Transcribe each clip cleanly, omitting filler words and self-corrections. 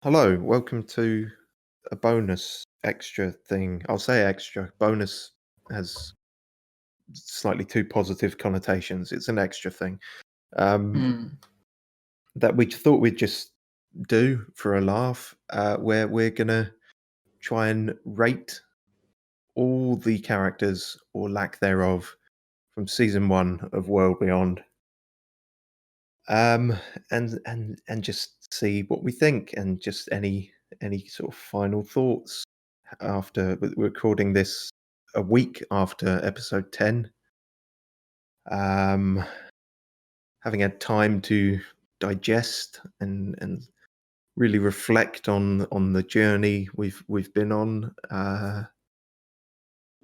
Hello, welcome to a bonus extra thing. I'll say extra. Bonus has slightly too positive connotations. It's an extra thing that we thought we'd just do for a laugh, where we're gonna try and rate all the characters or lack thereof from season 1 of World Beyond. And just see what we think, and just any sort of final thoughts after we're recording this a week after episode 10. Having had time to digest and really reflect on the journey we've been on.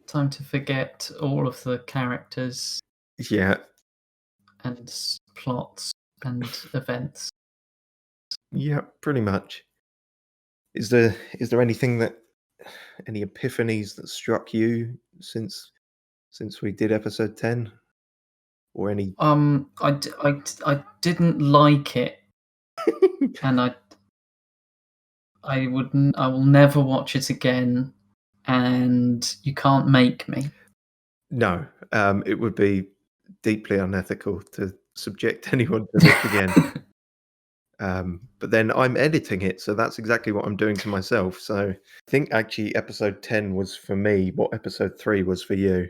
Time to forget all of the characters Yeah, and plots and events. yeah, pretty much. Is there anything any epiphanies that struck you since we did episode 10, or any? I didn't like it, and I will never watch it again, and you can't make me. No, it would be deeply unethical to subject anyone to this again. But then I'm editing it, so that's exactly what I'm doing to myself. So I think actually episode 10 was for me what episode 3 was for you.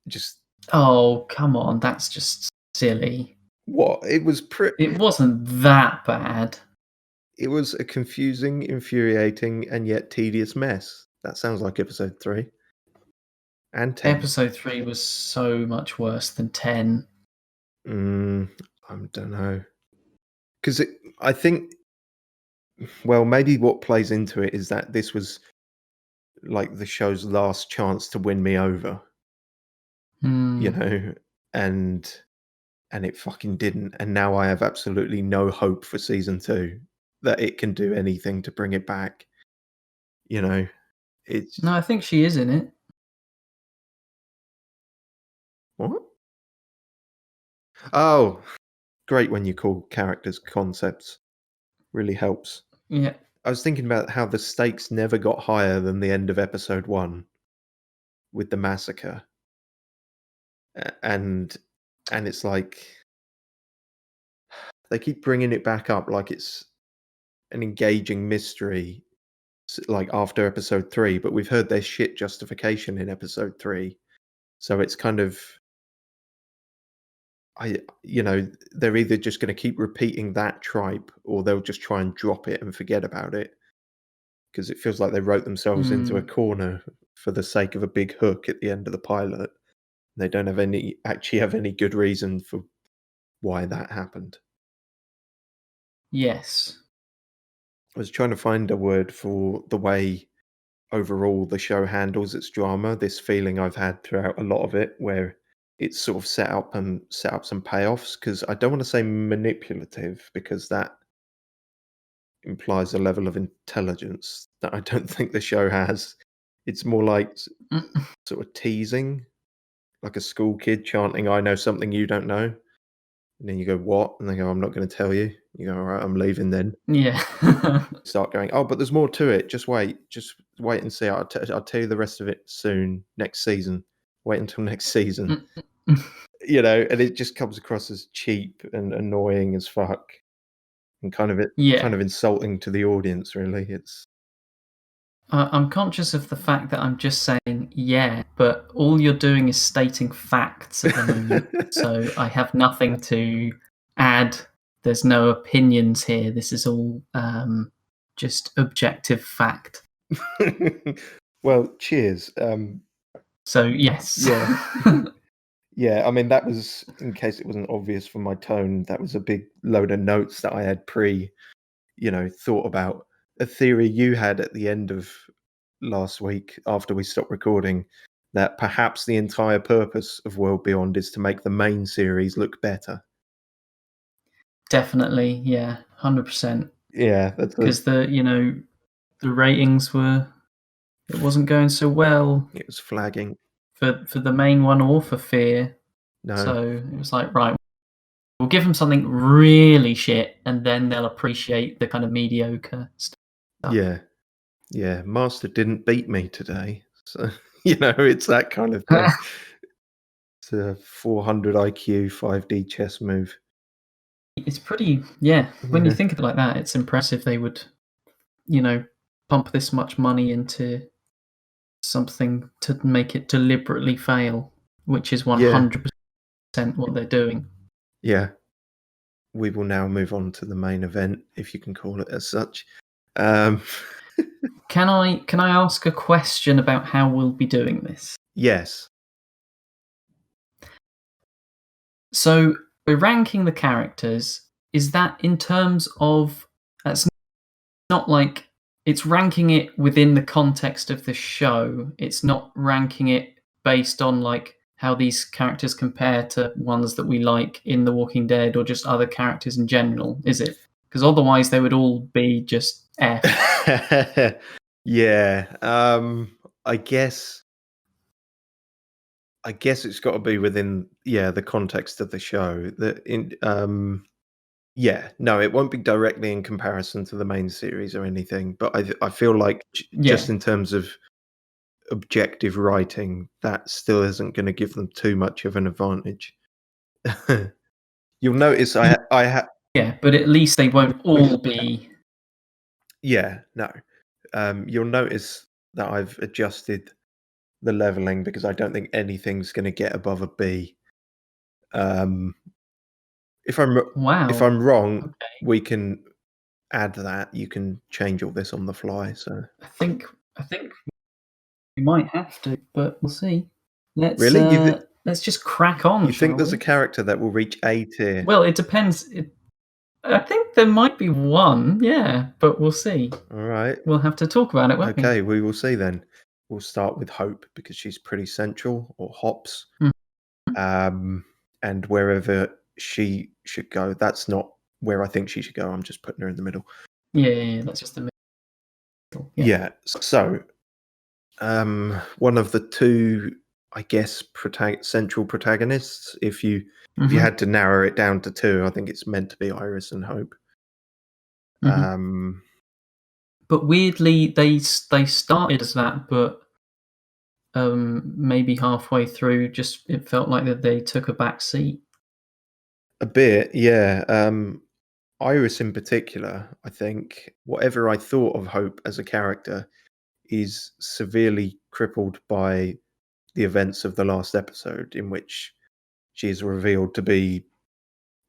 Just Oh, come on, that's just silly. what? It was It wasn't that bad. it was a confusing, infuriating, and yet tedious mess. That sounds like episode 3 and 10. Episode 3 was so much worse than 10. I don't know. Because I think, well, maybe what plays into it is that this was like the show's last chance to win me over, you know, and it fucking didn't. And now I have absolutely no hope for season 2 that it can do anything to bring it back. You know, it's No, I think she is in it. what? Oh, great when you call characters concepts. Really helps. Yeah. I was thinking about how the stakes never got higher than the end of episode 1 with the massacre. And it's like they keep bringing it back up like it's an engaging mystery, like after episode 3, but we've heard their shit justification in episode 3. So it's kind of, they're either just going to keep repeating that tripe, or they'll just try and drop it and forget about it, because it feels like they wrote themselves into a corner for the sake of a big hook at the end of the pilot. They don't have any good reason for why that happened. Yes. I was trying to find a word for the way overall the show handles its drama. This feeling I've had throughout a lot of it, where it's sort of set up some payoffs. Because I don't want to say manipulative, because that implies a level of intelligence that I don't think the show has. It's more like sort of teasing, like a school kid chanting, "I know something you don't know." And then you go, "What?" And they go, "I'm not going to tell you." You go, "All right, I'm leaving then." Yeah. Start going, "Oh, but there's more to it. Just wait and see. I'll tell you the rest of it soon, next season. Wait until next season." And it just comes across as cheap and annoying as fuck, and kind Yeah. of insulting to the audience. Really, it's I'm conscious of the fact that I'm just saying yeah, but all you're doing is stating facts at the moment. So I have nothing to add. There's no opinions here. This is all just objective fact. Well, cheers. So yes. Yeah. Yeah, I mean, that was, in case it wasn't obvious from my tone, that was a big load of notes that I had thought about. A theory you had at the end of last week after we stopped recording, that perhaps the entire purpose of World Beyond is to make the main series look better. Definitely, yeah, 100%. Yeah, that's Because the ratings it wasn't going so well it was flagging. for the main one or for Fear. No. So it was like, right, we'll give them something really shit, and then they'll appreciate the kind of mediocre stuff. Yeah. Master didn't beat me today, so it's that kind of thing. It's a 400 IQ 5D chess move. It's pretty, yeah. When you Yeah, think of it like that, it's impressive they would, pump this much money into something to make it deliberately fail, which is yeah, 100% what they're doing. yeah. We will now move on to the main event, if you can call it as such. Um, Can I ask a question about how we'll be doing this? yes. So we're ranking the characters. Is that in terms of that's not like it's ranking it within the context of the show. It's not ranking it based on like how these characters compare to ones that we like in The Walking Dead or just other characters in general, is it? Because otherwise they would all be just F. Yeah. I guess it's got to be within the context of the show. No, it won't be directly in comparison to the main series or anything. But I feel like just Yeah. in terms of objective writing, that still isn't going to give them too much of an advantage. You'll notice Yeah, but at least they won't all be. no. You'll notice that I've adjusted the leveling because I don't think anything's going to get above a B. Um, if Wow. I'm wrong, Okay. we can add that. You can change all this on the fly. So I think we might have to, but we'll see. really, Let's just crack on, you think shall there's a we? character that will reach A tier? Well, it depends. I think there might be one, yeah, but we'll see. All right. We'll have to talk about it, won't we? Okay, we will see then. We'll start with Hope because she's pretty central, or Hops. Mhm. Um, and wherever she should go, that's not where I think she should go. I'm just putting her in the middle. Yeah, that's just the middle. Yeah. Yeah. So, one of the two, I guess, central protagonists. If you Mhm. had to narrow it down to two, I think it's meant to be Iris and Hope. Mhm. Um, But weirdly, they started as that, but maybe halfway through, just it felt like that they took a back seat. a bit, yeah. Iris in particular, I think, whatever I thought of Hope as a character, is severely crippled by the events of the last episode, in which she is revealed to be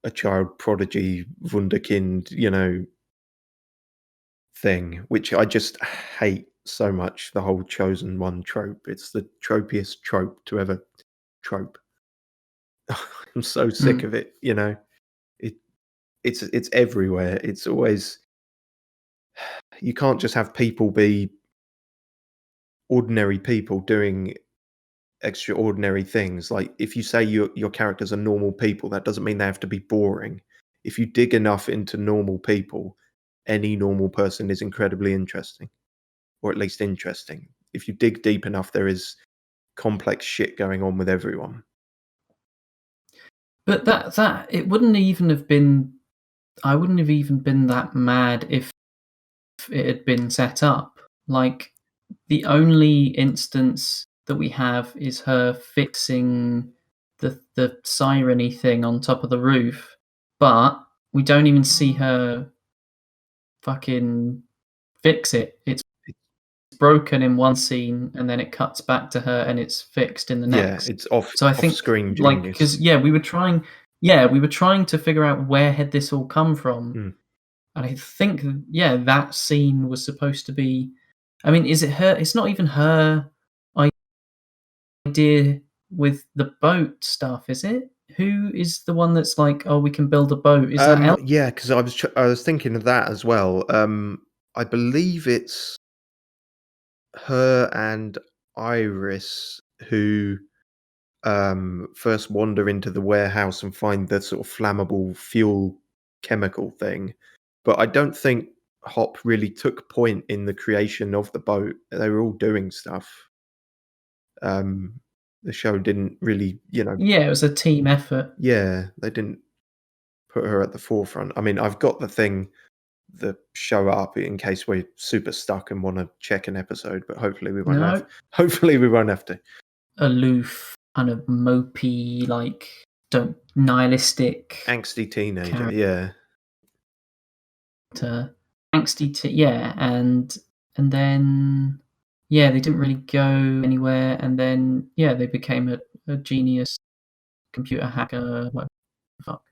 a child prodigy, wunderkind, thing, which I just hate so much. The whole chosen one trope. It's the tropiest trope to ever trope. I'm so sick Mm. of it. It it's everywhere. It's always you can't just have people be ordinary people doing extraordinary things. Like if you say your characters are normal people, that doesn't mean they have to be boring. If you dig enough into normal people, any normal person is incredibly interesting, or at least interesting. If you dig deep enough, there is complex shit going on with everyone. But that it wouldn't even have been. I wouldn't have even been that mad if it had been set up. Like the only instance that we have is her fixing the siren-y thing on top of the roof, but we don't even see her fucking fix it. It's broken in one scene, and then it cuts back to her, and it's fixed in the Yeah, next. it's off So I off think, screen like, genius. because we were trying to figure out where had this all come from, Mm. and I think, yeah, that scene was supposed to be. I mean, is it her? It's not even her idea with the boat stuff, is it? Who is the one that's like, "Oh, we can build a boat"? Is that Yeah, because I was thinking of that as well. I believe it's her and Iris who first wander into the warehouse and find the sort of flammable fuel chemical thing. But I don't think Hop really took point in the creation of the boat. They were all doing stuff. Um, the show didn't really, Yeah, it was a team effort. yeah, they didn't. put her at the forefront. I mean, I've got the show up in case we're super stuck and want to check an episode, but hopefully we won't have. No, Hopefully we won't have to. aloof, kind of mopey, like don't nihilistic Angsty teenager, character, yeah. angsty. Yeah, and then yeah, they didn't really go anywhere, and then yeah, they became a genius computer hacker. What the fuck?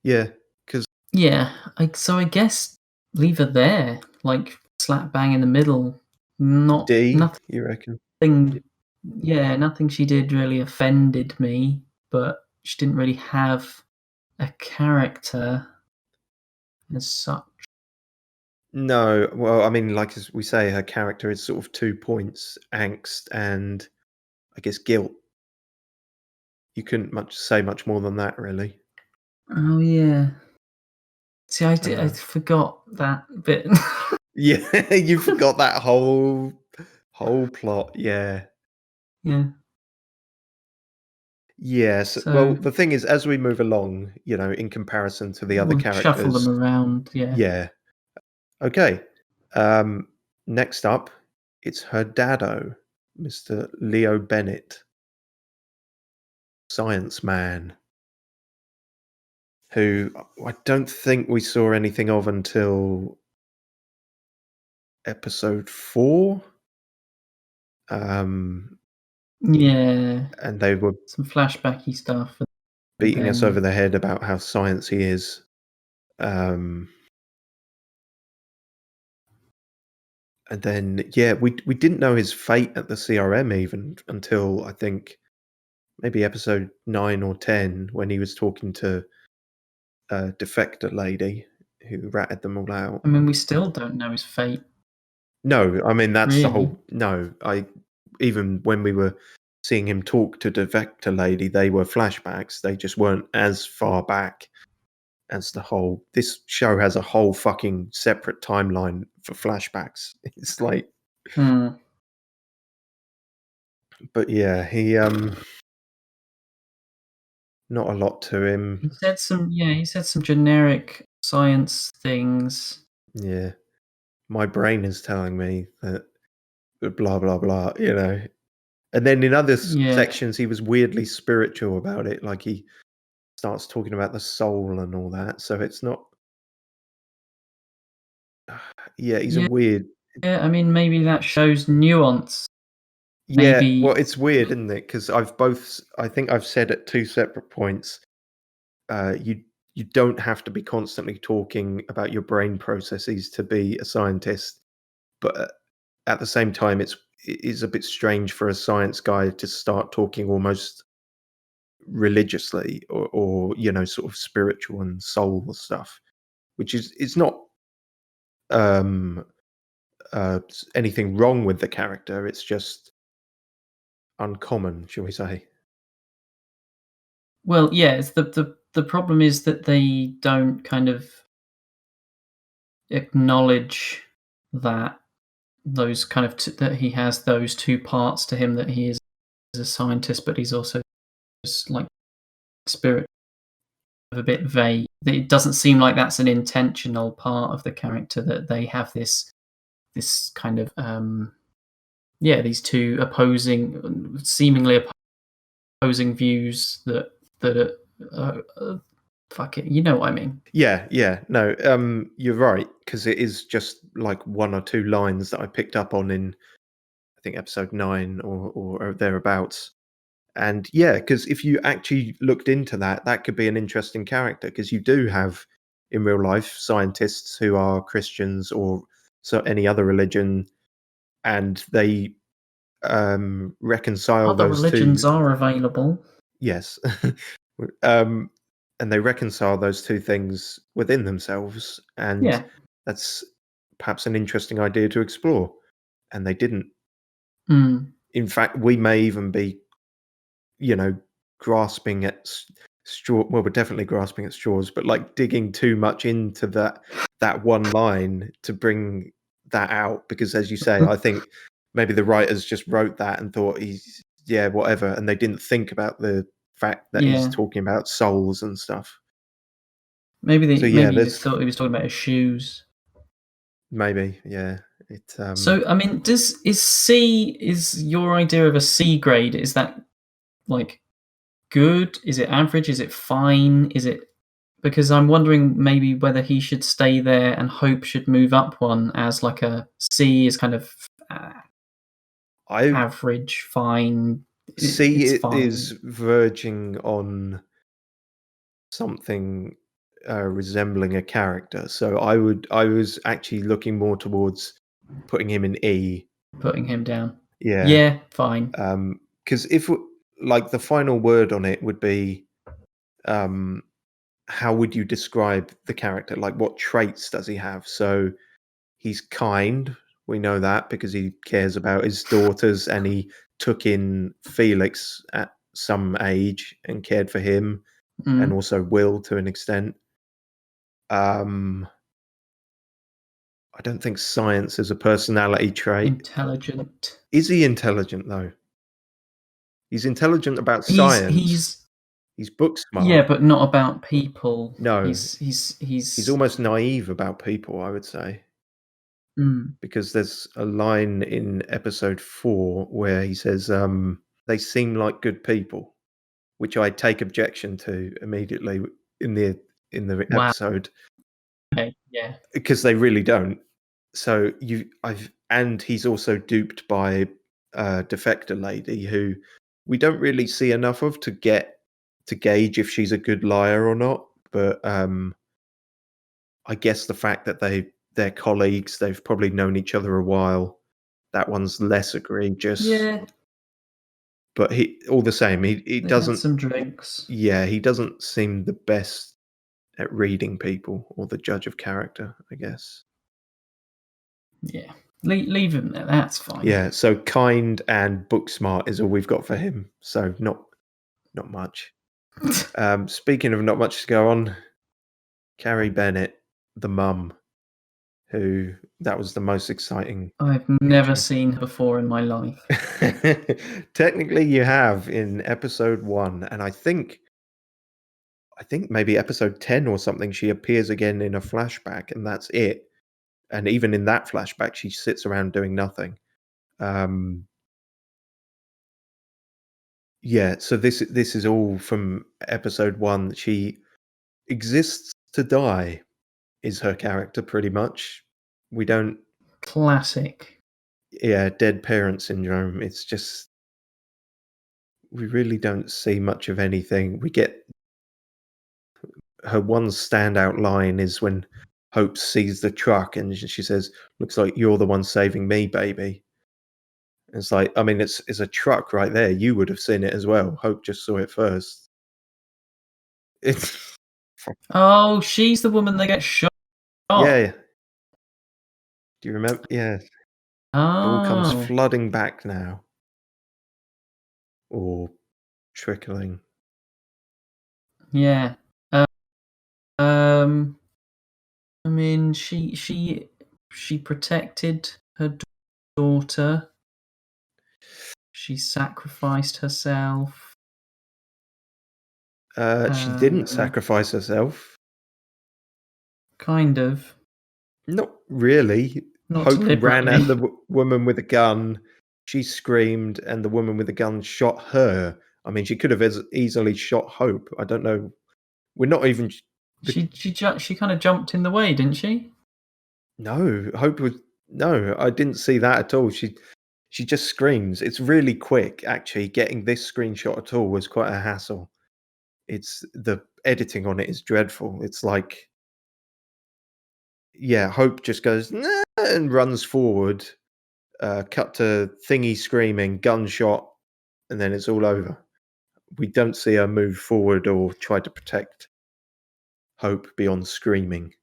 Yeah, because Yeah, I guess leave her there, like slap bang in the middle. Not D, nothing. you reckon? Yeah, nothing she did really offended me, but she didn't really have a character as such. No, well, I mean, like as we say, her character is sort of 2 points: angst and I guess guilt. You couldn't say much more than that, really. Oh yeah. See, I Uh, forgot that bit. yeah, you forgot that whole plot. Yeah. Yeah. Yes. Well, So the thing is, as we move along, in comparison to the other we'll shuffle them characters, around. Yeah. yeah. Okay. Um, next up, it's her daddo, Mr. Leo Bennett, science man, who I don't think we saw anything of until episode 4. Um, Yeah. and they were Some flashbacky stuff, and beating us over then the head about how science he is. Um, and then, yeah, we didn't know his fate at the CRM even until I think maybe episode 9 or 10 when he was talking to a defector lady who ratted them all out. I mean, we still don't know his fate, No, I mean that's the really. whole. No, I even when we were seeing him talk to defector lady, they were flashbacks. They just weren't as far back as the whole. This show has a whole fucking separate timeline for flashbacks. It's like, Hmm. but yeah, not a lot to him. He said some generic science things. Yeah, my brain is telling me that blah blah blah. And then in other Yeah. sections, he was weirdly spiritual about it. Like he starts talking about the soul and all that. So it's not. Yeah, he's a Yeah, weird. I mean, maybe that shows nuance. Yeah, well, Maybe it's weird, isn't it? Because I think I've said at two separate points. You don't have to be constantly talking about your brain processes to be a scientist, but at the same time, it is a bit strange for a science guy to start talking almost religiously or sort of spiritual and soul stuff, which is it's not um anything wrong with the character. It's just uncommon, shall we say. well, yeah, it's the problem is that they don't kind of acknowledge that those kind of that he has those two parts to him, that he is a scientist, but he's also just like spirit, a bit vague. It doesn't seem like that's an intentional part of the character, that they have this kind of yeah, these two opposing, seemingly opposing views that fuck it, you know what I mean? Yeah, no, you're right, because it is just like one or two lines that I picked up on in I think episode 9 or thereabouts. And yeah, because if you actually looked into that, that could be an interesting character, because you do have in real life scientists who are Christians or so any other religion, and they reconcile Other those two. religions are available. Yes. um, and they reconcile those two things within themselves, and Yeah. that's perhaps an interesting idea to explore. And they didn't. Mm. In fact, we may even be, you know, grasping at straw. Well, we're definitely grasping at straws, but like digging too much into that one line to bring that out. Because, as you say, I think maybe the writers just wrote that and thought he's yeah, whatever, and they didn't think about the fact that he's Yeah. talking about souls and stuff. So yeah, maybe you there's thought he was talking about his shoes. maybe, yeah. It So, I mean, is your idea of a C grade, is that, like, good? Is it average? Is it fine? Is it, because I'm wondering maybe whether he should stay there and Hope should move up one, as like a C is kind of I average, fine. see It's it fine. is verging on something resembling a character. So I was actually looking more towards putting him in E. Putting him down. Yeah. Yeah, fine. Because like the final word on it would be, um, how would you describe the character? Like, what traits does he have? So he's kind. We know that because he cares about his daughters, and he took in Felix at some age and cared for him, and Mm, also Will to an extent. Um, I don't think science is a personality trait. intelligent. Is he intelligent though? He's intelligent about He's science. he's He's book yeah, smart. but not about people. No, he's He's almost naive about people, I would say, mm, because there's a line in episode 4 where he says, "They seem like good people," which I take objection to immediately in the wow. episode, Okay, yeah. because they really don't. So and he's also duped by a defector lady who we don't really see enough of to gauge if she's a good liar or not. But I guess the fact that they're colleagues, they've probably known each other a while. That one's less egregious, Yeah, but he all the same, he they've had doesn't. some drinks. Yeah, he doesn't seem the best at reading people or the judge of character, I guess. Yeah. Leave him there, that's fine. Yeah, so kind and book smart is all we've got for him. So not much. Speaking of not much to go on, Carrie Bennett, the mum, who that was the most exciting I've never picture. seen her before in my life. Technically, you have in episode 1, and I think maybe episode 10 or something. She appears again in a flashback, and that's it. And even in that flashback, she sits around doing nothing. Um, yeah, so this is all from episode 1. She exists to die, is her character pretty much. We don't, Classic. yeah, dead parent syndrome. It's just we really don't see much of anything. We get her one standout line is when Hope sees the truck and she says, "Looks like you're the one saving me, baby." It's like, I mean, it's a truck right there. You would have seen it as well. Hope just saw it first. It's Oh, she's the woman that gets shot. yeah. Do you remember? Yeah, it all comes Oh, flooding back now, or trickling. yeah. Uh, Um, I mean, she protected her daughter. She sacrificed herself. She didn't Uh, sacrifice herself. kind of, Not really. not Hope ran at deliberately. the woman with a gun. She screamed, and the woman with the gun shot her. I mean, she could have easily shot Hope. I don't know. We're not even. The, She kind of jumped in the way, didn't she? no, Hope was. No, I didn't see that at all. She just screams. It's really quick, actually. Getting this screenshot at all was quite a hassle. It's the editing on it is dreadful. It's like, yeah, Hope just goes "Nah," and runs forward. Cut to Thingy screaming, gunshot, and then it's all over. We don't see her move forward or try to protect Hope beyond screaming.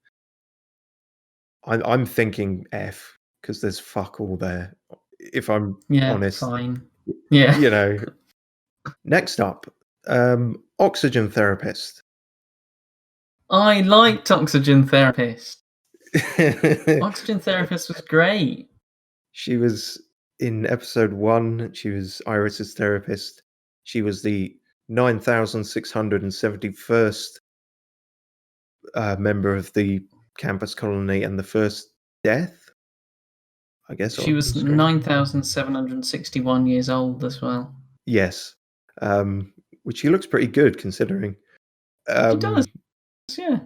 I'm thinking F because there's fuck all there. If I'm Yeah, honest, fine. Yeah. you know. Next up, oxygen therapist. I liked Oxygen Therapist. Oxygen Therapist was great. She was in episode 1. She was Iris's therapist. She was the 9,671st member of the campus colony and the first death, I guess. She was 9,761 years old as well. Yes, which she looks pretty good considering. She does, yeah.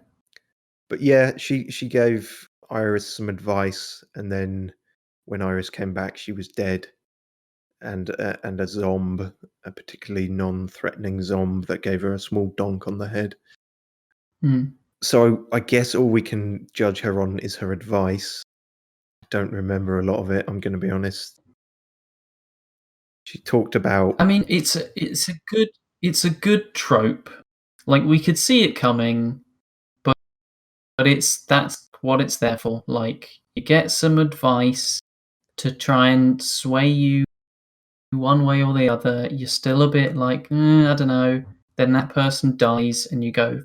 But yeah, she gave Iris some advice, and then when Iris came back, she was dead, and a zomb, a particularly non-threatening zomb that gave her a small donk on the head. Hmm. So I guess all we can judge her on is her advice. I don't remember a lot of it, I'm going to be honest. She talked about. I mean, it's a good trope. Like, we could see it coming, but that's what it's there for. Like, you get some advice to try and sway you one way or the other. You're still a bit like, I don't know. Then that person dies, and you go,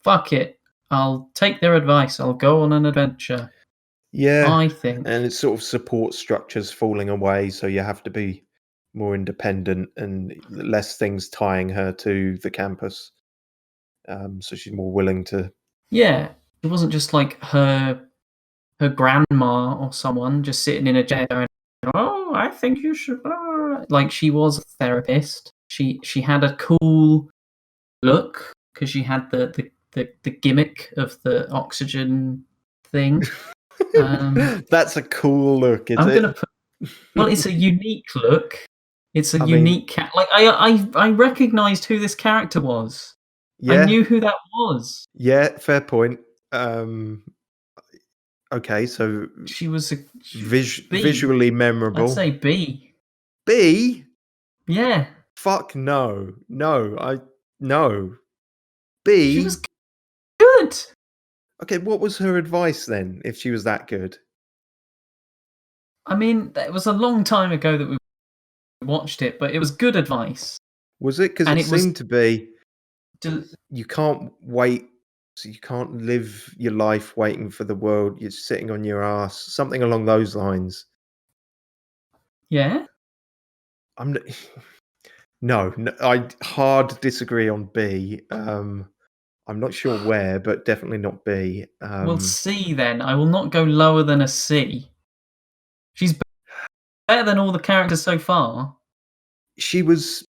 "Fuck it, I'll take their advice. I'll go on an adventure." Yeah, I think. and it's sort of support structures falling away, so you have to be more independent and less things tying her to the campus. So she's more willing to. Yeah, it wasn't just like her grandma or someone just sitting in a chair going, "Oh, I think you should." Like, she was a therapist. She had a cool look because she had the gimmick of the oxygen thing. That's a cool look, is I'm it? gonna put. Well, it's a unique look. It's a I mean, unique like I recognized who this character was. I yeah, knew who that was. yeah, fair point. Um, okay, so She was a B. visually I'd memorable. say B. B? Yeah, Fuck no, no. she was B? good. Okay, what was her advice then? If she was that good, I mean, it was a long time ago that we watched it, but it was good advice, was it? Because and it it was. seemed to be. Del- You can't wait. So you can't live your life waiting for the world. You're sitting on your ass. Something along those lines. yeah. I'm no, I hard disagree on B. I'm not sure where, but definitely not B. We'll see then. I will not go lower than a C. She's better than all the characters so far. She was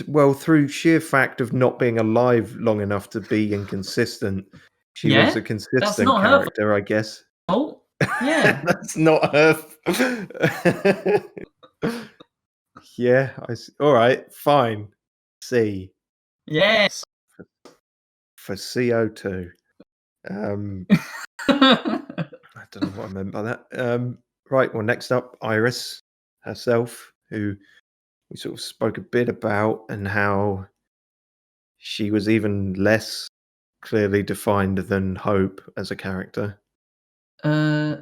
well, through sheer fact of not being alive long enough to be inconsistent. She was Yeah, a that's consistent not her character, I guess. fault. Yeah. That's not her. Yeah, all right, fine. C Yes. for CO2. I don't know what I meant by that. Right, well, next up, Iris herself, who we sort of spoke a bit about, and how she was even less clearly defined than Hope as a character. uh,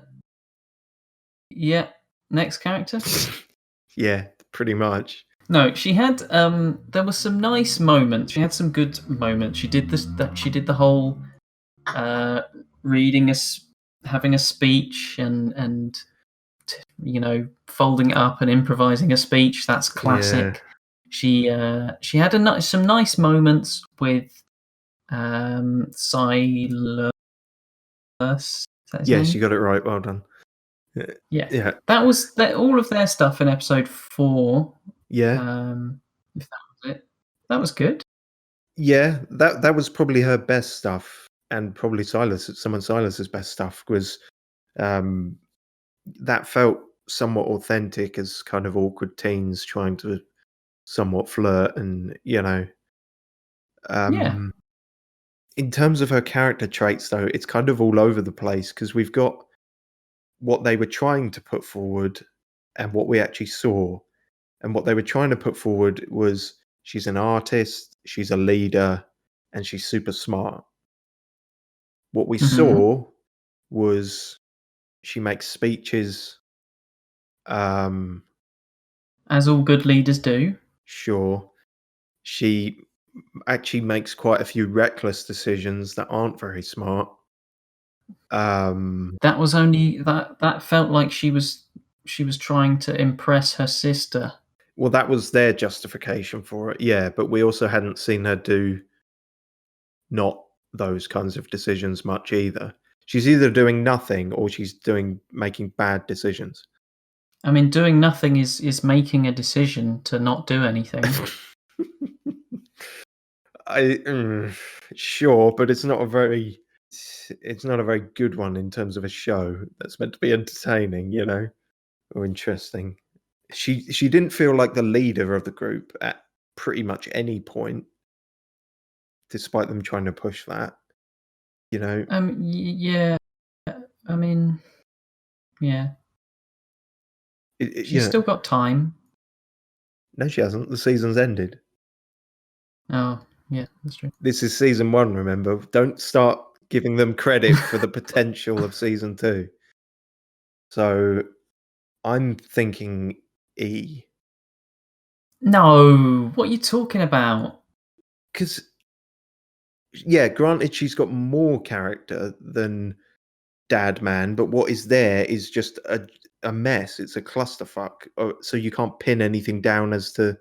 yeah. Next character. Yeah, pretty much. No, she had. There were some nice moments. She had some good moments. She did this. That she did the whole uh, reading having a speech and folding it up and improvising a speech. That's Yeah. classic. She had some nice moments with Silas. Is that his Yes, name? you got it right. Well done. Yeah, Yeah. that was all of their stuff in episode 4. Yeah. If that was it, that was good. Yeah. That was probably her best stuff, and probably Silas's best stuff was um that felt somewhat authentic as kind of awkward teens trying to somewhat flirt, and Yeah. um in terms of her character traits, though, it's kind of all over the place because we've got what they were trying to put forward and what we actually saw. And what they were trying to put forward was she's an artist, she's a leader, and she's super smart. What we Hmm. saw was she makes speeches. Um, As all good leaders do. sure, she actually makes quite a few reckless decisions that aren't very smart. Um, That was only that felt like she was trying to impress her sister. well, that was their justification for it, yeah. But we also hadn't seen her do not those kinds of decisions much either. She's either doing nothing or she's making bad decisions. I mean, doing nothing is making a decision to not do anything. Sure, but it's not a very good one in terms of a show that's meant to be entertaining, or interesting. She didn't feel like the leader of the group at pretty much any point, despite them trying to push that. Yeah. I mean, yeah. It, it- you She's know, still got time. no, she hasn't. The season's ended. Oh, yeah, that's true. This is season 1. Remember, don't start giving them credit for the potential of season 2. So I'm thinking E. No, what are you talking about? Because, yeah, granted, she's got more character than Dad Man, but what is there is just a mess. It's a clusterfuck. So you can't pin anything down as to.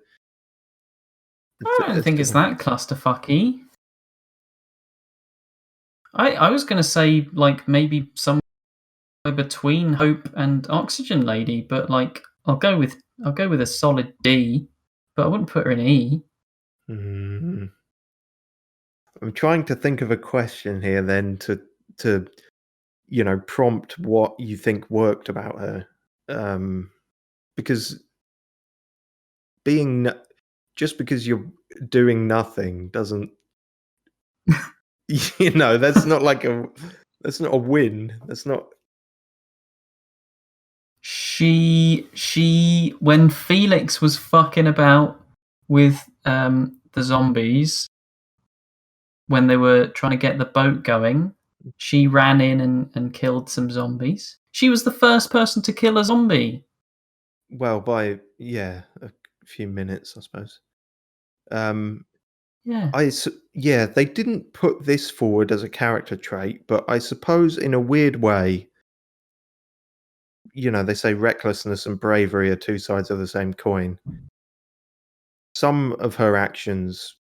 I don't think it's that clusterfucky. I was gonna say like maybe somewhere between Hope and Oxygen Lady, but like I'll go with a solid D, but I wouldn't put her in E. I'm trying to think of a question here then to prompt what you think worked about her, because just because you're doing nothing doesn't that's not like that's not a win. That's not. She when Felix was fucking about with the zombies when they were trying to get the boat going, she ran in and killed some zombies. She was the first person to kill a zombie. Well, by a few minutes, I suppose. Yeah. Yeah, they didn't put this forward as a character trait, but I suppose in a weird way, they say recklessness and bravery are two sides of the same coin. Some of her actions,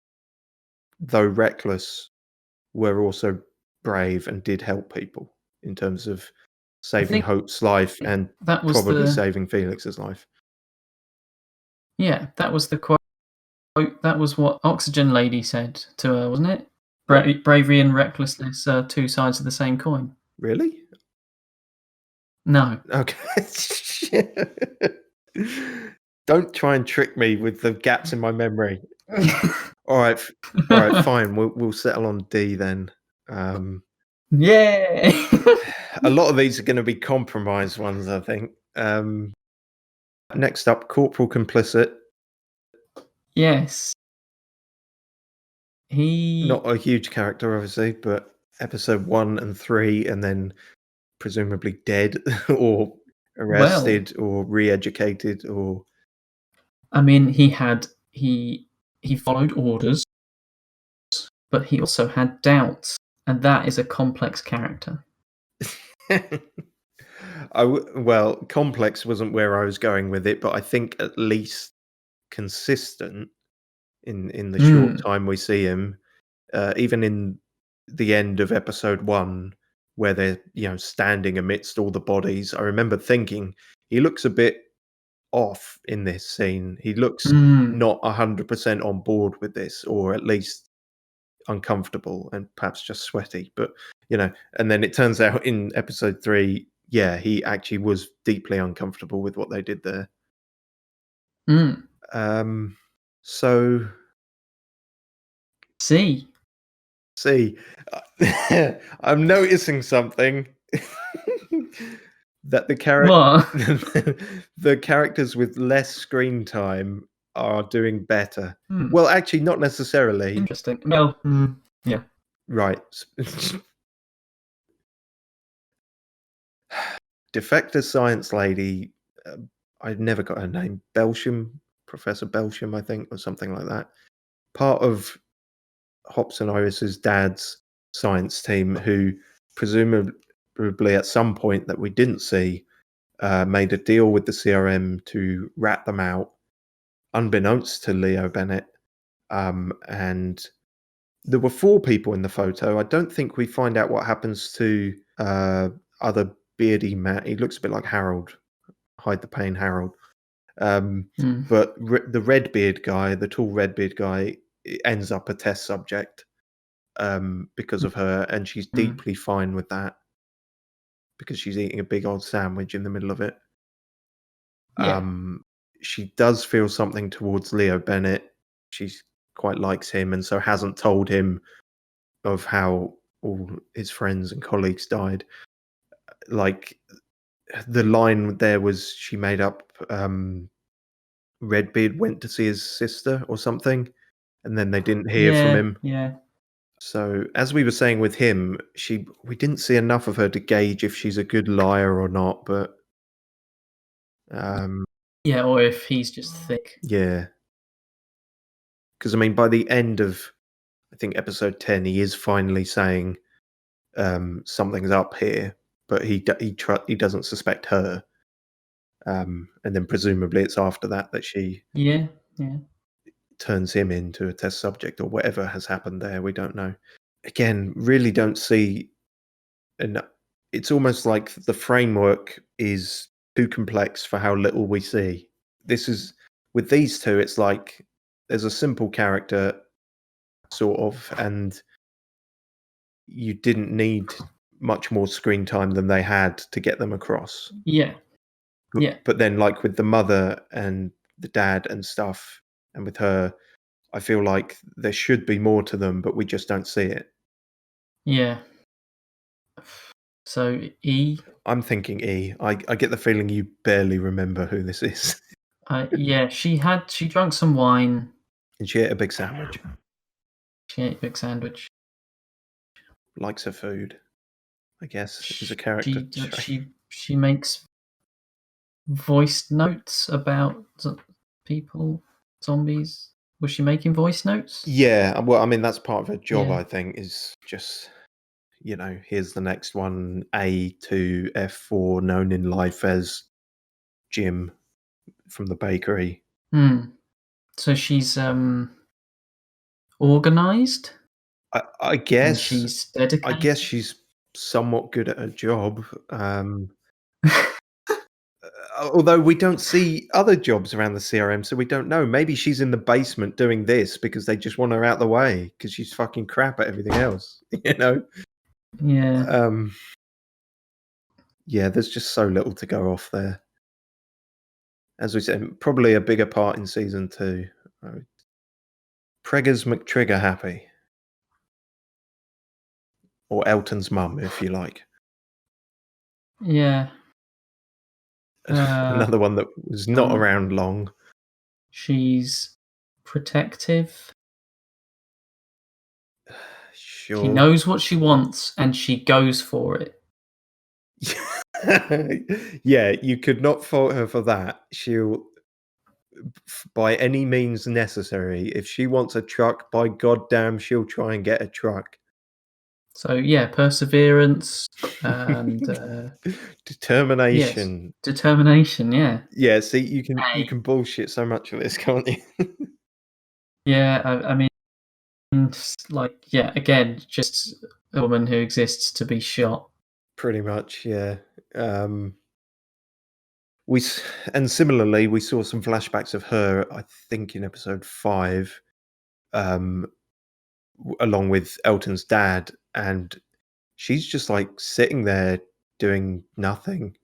though reckless, were also brave and did help people in terms of I saving think Hope's life and that was probably the saving Felix's life. yeah, that was the quote. That was what Oxygen Lady said to her, wasn't it? Bravery and recklessness are two sides of the same coin. Really? No. Okay. Don't try and trick me with the gaps in my memory. All right, fine. We'll settle on D then. Yay! A lot of these are going to be compromise ones, I think. Next up, Corporal Complicit. Yes. He Not a huge character, obviously, but episode 1 and 3, and then presumably dead or well, arrested or re-educated or. I mean, he followed orders, but he also had doubts, and that is a complex character. Well, complex wasn't where I was going with it, but I think at least consistent in the short Mm. time we see him, even in the end of episode 1, where they're standing amidst all the bodies. I remember thinking he looks a bit off in this scene. He looks Mm. not 100% on board with this, or at least uncomfortable and perhaps just sweaty. But and then it turns out in episode 3, yeah, he actually was deeply uncomfortable with what they did there. Mm. So C. see, I'm noticing something. That What? the characters with less screen time are doing better. Hmm. Well, actually, not necessarily. Interesting. Well, yeah. Right. Defector science lady. I never got her name. Belsham, Professor Belsham, I think, or something like that. Part of Hops and Iris's dad's science team, who presumably at some point that we didn't see, made a deal with the CRM to rat them out, unbeknownst to Leo Bennett, and There were 4 people in the photo. I don't think we find out what happens to, other beardy man. He looks a bit like Harold, Hide the Pain Harold. Mm. But the Redbeard guy, the tall Redbeard guy, ends up a test subject, because of her, and she's Mm. deeply fine with that because she's eating a big old sandwich in the middle of it. Yeah. She does feel something towards Leo Bennett. She quite likes him, and so hasn't told him of how all his friends and colleagues died. Like, the line there was she made up, Redbeard went to see his sister or something, and then they didn't hear from Yeah. him. Yeah. So, as we were saying with him, we didn't see enough of her to gauge if she's a good liar or not, but, um, Yeah, or if he's just thick. yeah. Because I mean, by the end of, I think, episode 10, he is finally saying, "Something's up here," but he doesn't suspect her. And then presumably it's after that that she Yeah. Yeah. turns him into a test subject or whatever has happened there. We don't know. Again, really don't see, and it's almost like the framework is too complex for how little we see. This is with these two, it's like there's a simple character, sort of, and you didn't need much more screen time than they had to get them across. Yeah. But, Yeah. but then, like with the mother and the dad and stuff, and with her, I feel like there should be more to them, but we just don't see it. Yeah. So E. I'm thinking E. I get the feeling you barely remember who this is. Yeah, she drank some wine. And she ate a big sandwich. She ate a big sandwich. Likes her food, I guess, is a character She trait. she makes voice notes about people, zombies. Was she making voice notes? Yeah, well, I mean, that's part of her job, Yeah. I think, is just, here's the next one, A to F4, known in life as Jim from the bakery. Hmm. So she's organized I and guess she's I guess dedicated. she's somewhat good at her job. Although we don't see other jobs around the CRM, so we don't know. Maybe she's in the basement doing this because they just want her out the way because she's fucking crap at everything else. Yeah. Um, yeah, there's just so little to go off there. As we said, probably a bigger part in season 2. Preggers McTrigger happy, or Elton's mum, if you like. Yeah. Another one that was not Um around long. she's protective. She Sure. knows what she wants and she goes for it. Yeah, you could not fault her for that. She'll, by any means necessary, if she wants a truck, by goddamn, she'll try and get a truck. So yeah, perseverance and yes, Determination. determination. Yeah, Yeah, see, you A. can bullshit so much of this, can't you? Yeah, I mean, like yeah, again, just a woman who exists to be shot. Pretty much, yeah. Um, we s- and similarly, we saw some flashbacks of her, I think, in episode 5, um, along with Elton's dad, and she's just like sitting there doing nothing.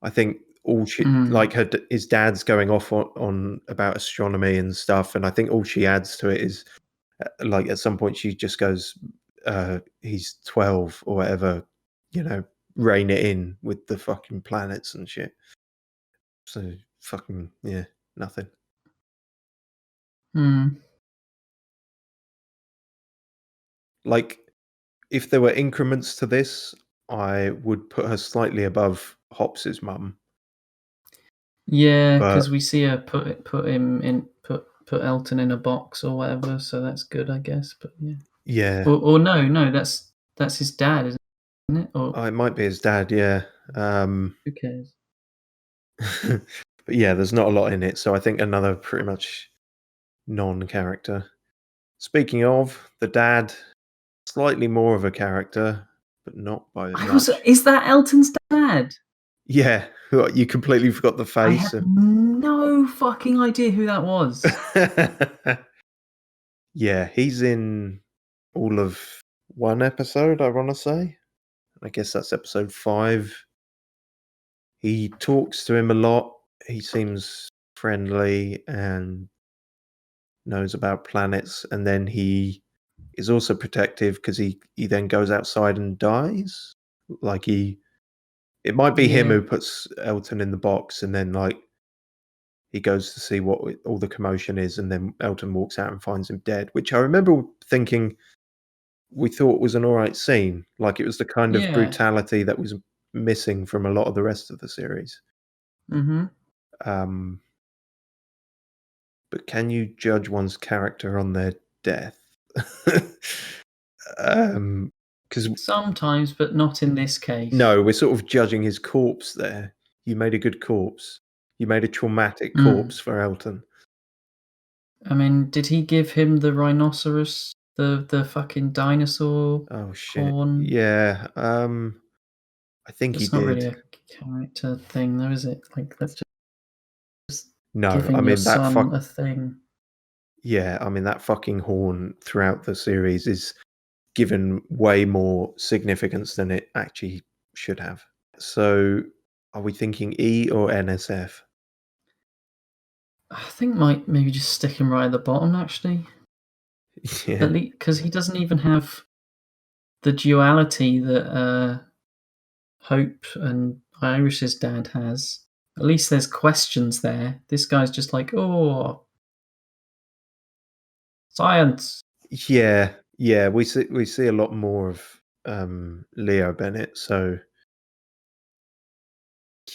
I think all she Mm. like his dad's going off on about astronomy and stuff, and I think all she adds to it is, like, at some point she just goes, "He's 12 or whatever," rein it in with the fucking planets and shit. So fucking yeah, nothing. Mm. Like, if there were increments to this, I would put her slightly above Hops's mum, Yeah, but because we see her put him in put Elton in a box or whatever, so that's good, I guess. But yeah, yeah, or no, that's his dad, isn't it? Or it might be his dad. Yeah. who cares? But yeah, there's not a lot in it, so I think another pretty much non-character. Speaking of, the dad, slightly more of a character, but not by much. Is that Elton's dad? Yeah, you completely forgot the I face. had no fucking idea who that was. Yeah, he's in all of one episode, I want to say. I guess that's episode 5. He talks to him a lot. He seems friendly and knows about planets, and then he is also protective because he then goes outside and dies. Like it might be him Yeah. who puts Elton in the box, and then like he goes to see what all the commotion is, and then Elton walks out and finds him dead. Which I remember thinking we thought was an all right scene. Like it was the kind of Yeah. brutality that was missing from a lot of the rest of the series. Mhm. Um, but can you judge one's character on their death? Because Sometimes, but not in this case. no, we're sort of judging his corpse there. You made a good corpse. You made a traumatic Mm. corpse for Elton. I mean, did he give him the rhinoceros, the fucking dinosaur Oh shit. horn? Yeah. I think he It's not really did. a character thing, though, is it? Like, that's just No, I giving your mean son a thing. yeah, I mean that fucking horn throughout the series is given way more significance than it actually should have. So, are we thinking E or NSF? I think maybe just stick him right at the bottom, actually. Yeah. At least because he doesn't even have the duality that Hope and Irish's dad has. At least there's questions there. This guy's just like, oh, science. Yeah, yeah, we see a lot more of Leo Bennett, so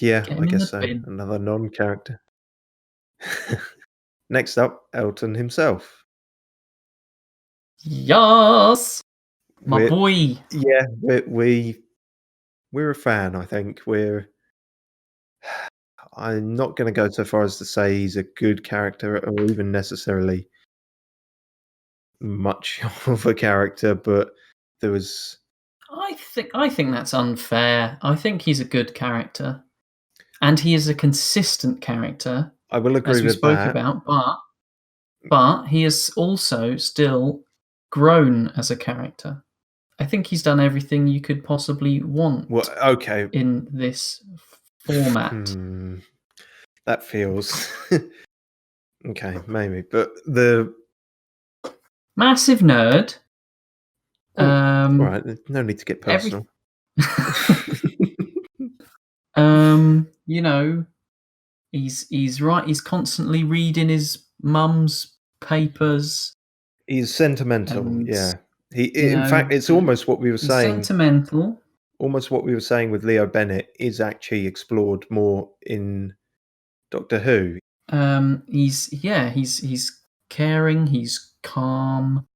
yeah, Get I him in guess the so. bin. Another non-character. Next up, Elton himself. Yes, my We're boy. yeah, we're a fan, I think. I'm not gonna go so far as to say he's a good character or even necessarily much of a character, but there was I think that's unfair. I think he's a good character, and he is a consistent character, I will agree as we with spoke that. about. But he has also still grown as a character. I think he's done everything you could possibly Well, want okay. in this format. Hmm, that feels okay, maybe. But the Massive nerd. oh, all Um, right. No need to get every personal. you know, he's right. He's constantly reading his mum's papers, He's sentimental. and Yeah. He, you in fact, know, it's almost what we were he's saying. sentimental. Almost what we were saying with Leo Bennett is actually explored more in Doctor Who. He's caring. He's calm.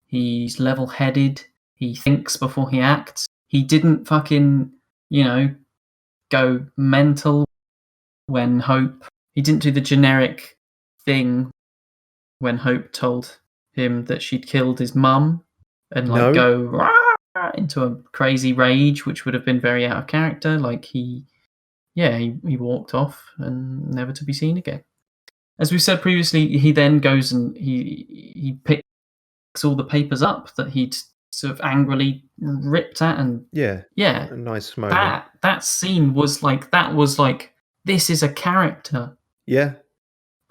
He's level-headed. He thinks before he acts. He didn't fucking, go mental when Hope. He didn't do the generic thing when Hope told him that she'd killed his mum and like No. go "Rah!" into a crazy rage, which would have been very out of character. Like he walked off and never to be seen again. As we said previously, he then goes and he picks all the papers up that he'd sort of angrily ripped at, and Yeah. yeah, A nice moment. that scene was like this is a character Yeah.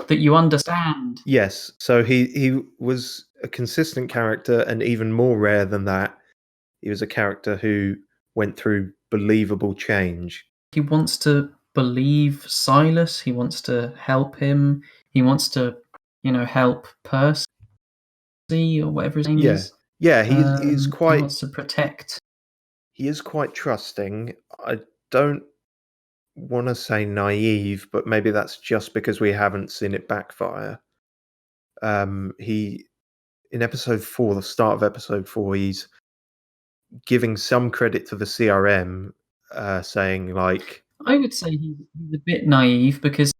that you understand. Yes. So he was a consistent character, and even more rare than that, he was a character who went through believable change. He wants to believe Silas. He wants to help him. He wants to, help Percy or whatever his name Yeah. is. Yeah, he's He quite wants to protect. he is quite trusting. I don't wanna say naive, but maybe that's just because we haven't seen it backfire. He in episode 4, the start of episode 4, he's giving some credit to the CRM, saying like I would say he's a bit naive because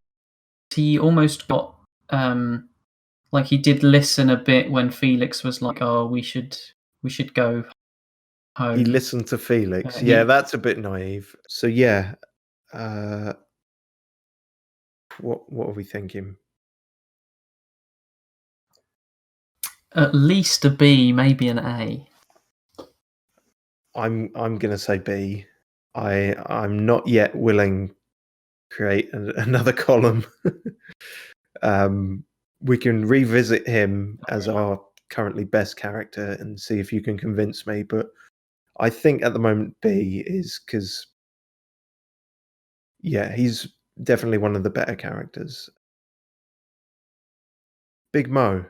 he almost got Like he did listen a bit when Felix was like, "Oh, we should go home." He listened to Felix. Yeah, He that's a bit naive. So yeah, what are we thinking? at least a B, maybe an A. I'm gonna say B. I'm not yet willing to create another column. We can revisit him as our currently best character and see if you can convince me. But I think at the moment B is because yeah, he's definitely one of the better characters. Big Mo.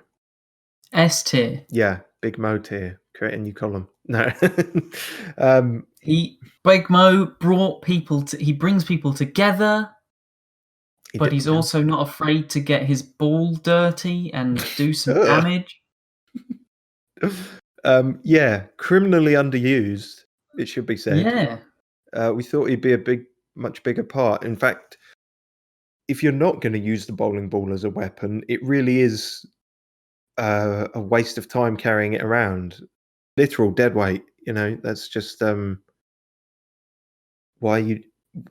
S tier. Yeah, Big Mo tier. Create a new column. No. um, Big Mo he brings people together, he but did, he's also not afraid to get his ball dirty and do some Ugh. damage. Yeah, criminally underused, it should be said. Yeah. We thought he'd be a much bigger part. In fact, if you're not going to use the bowling ball as a weapon, it really is a waste of time carrying it around. Literal dead weight, that's just why you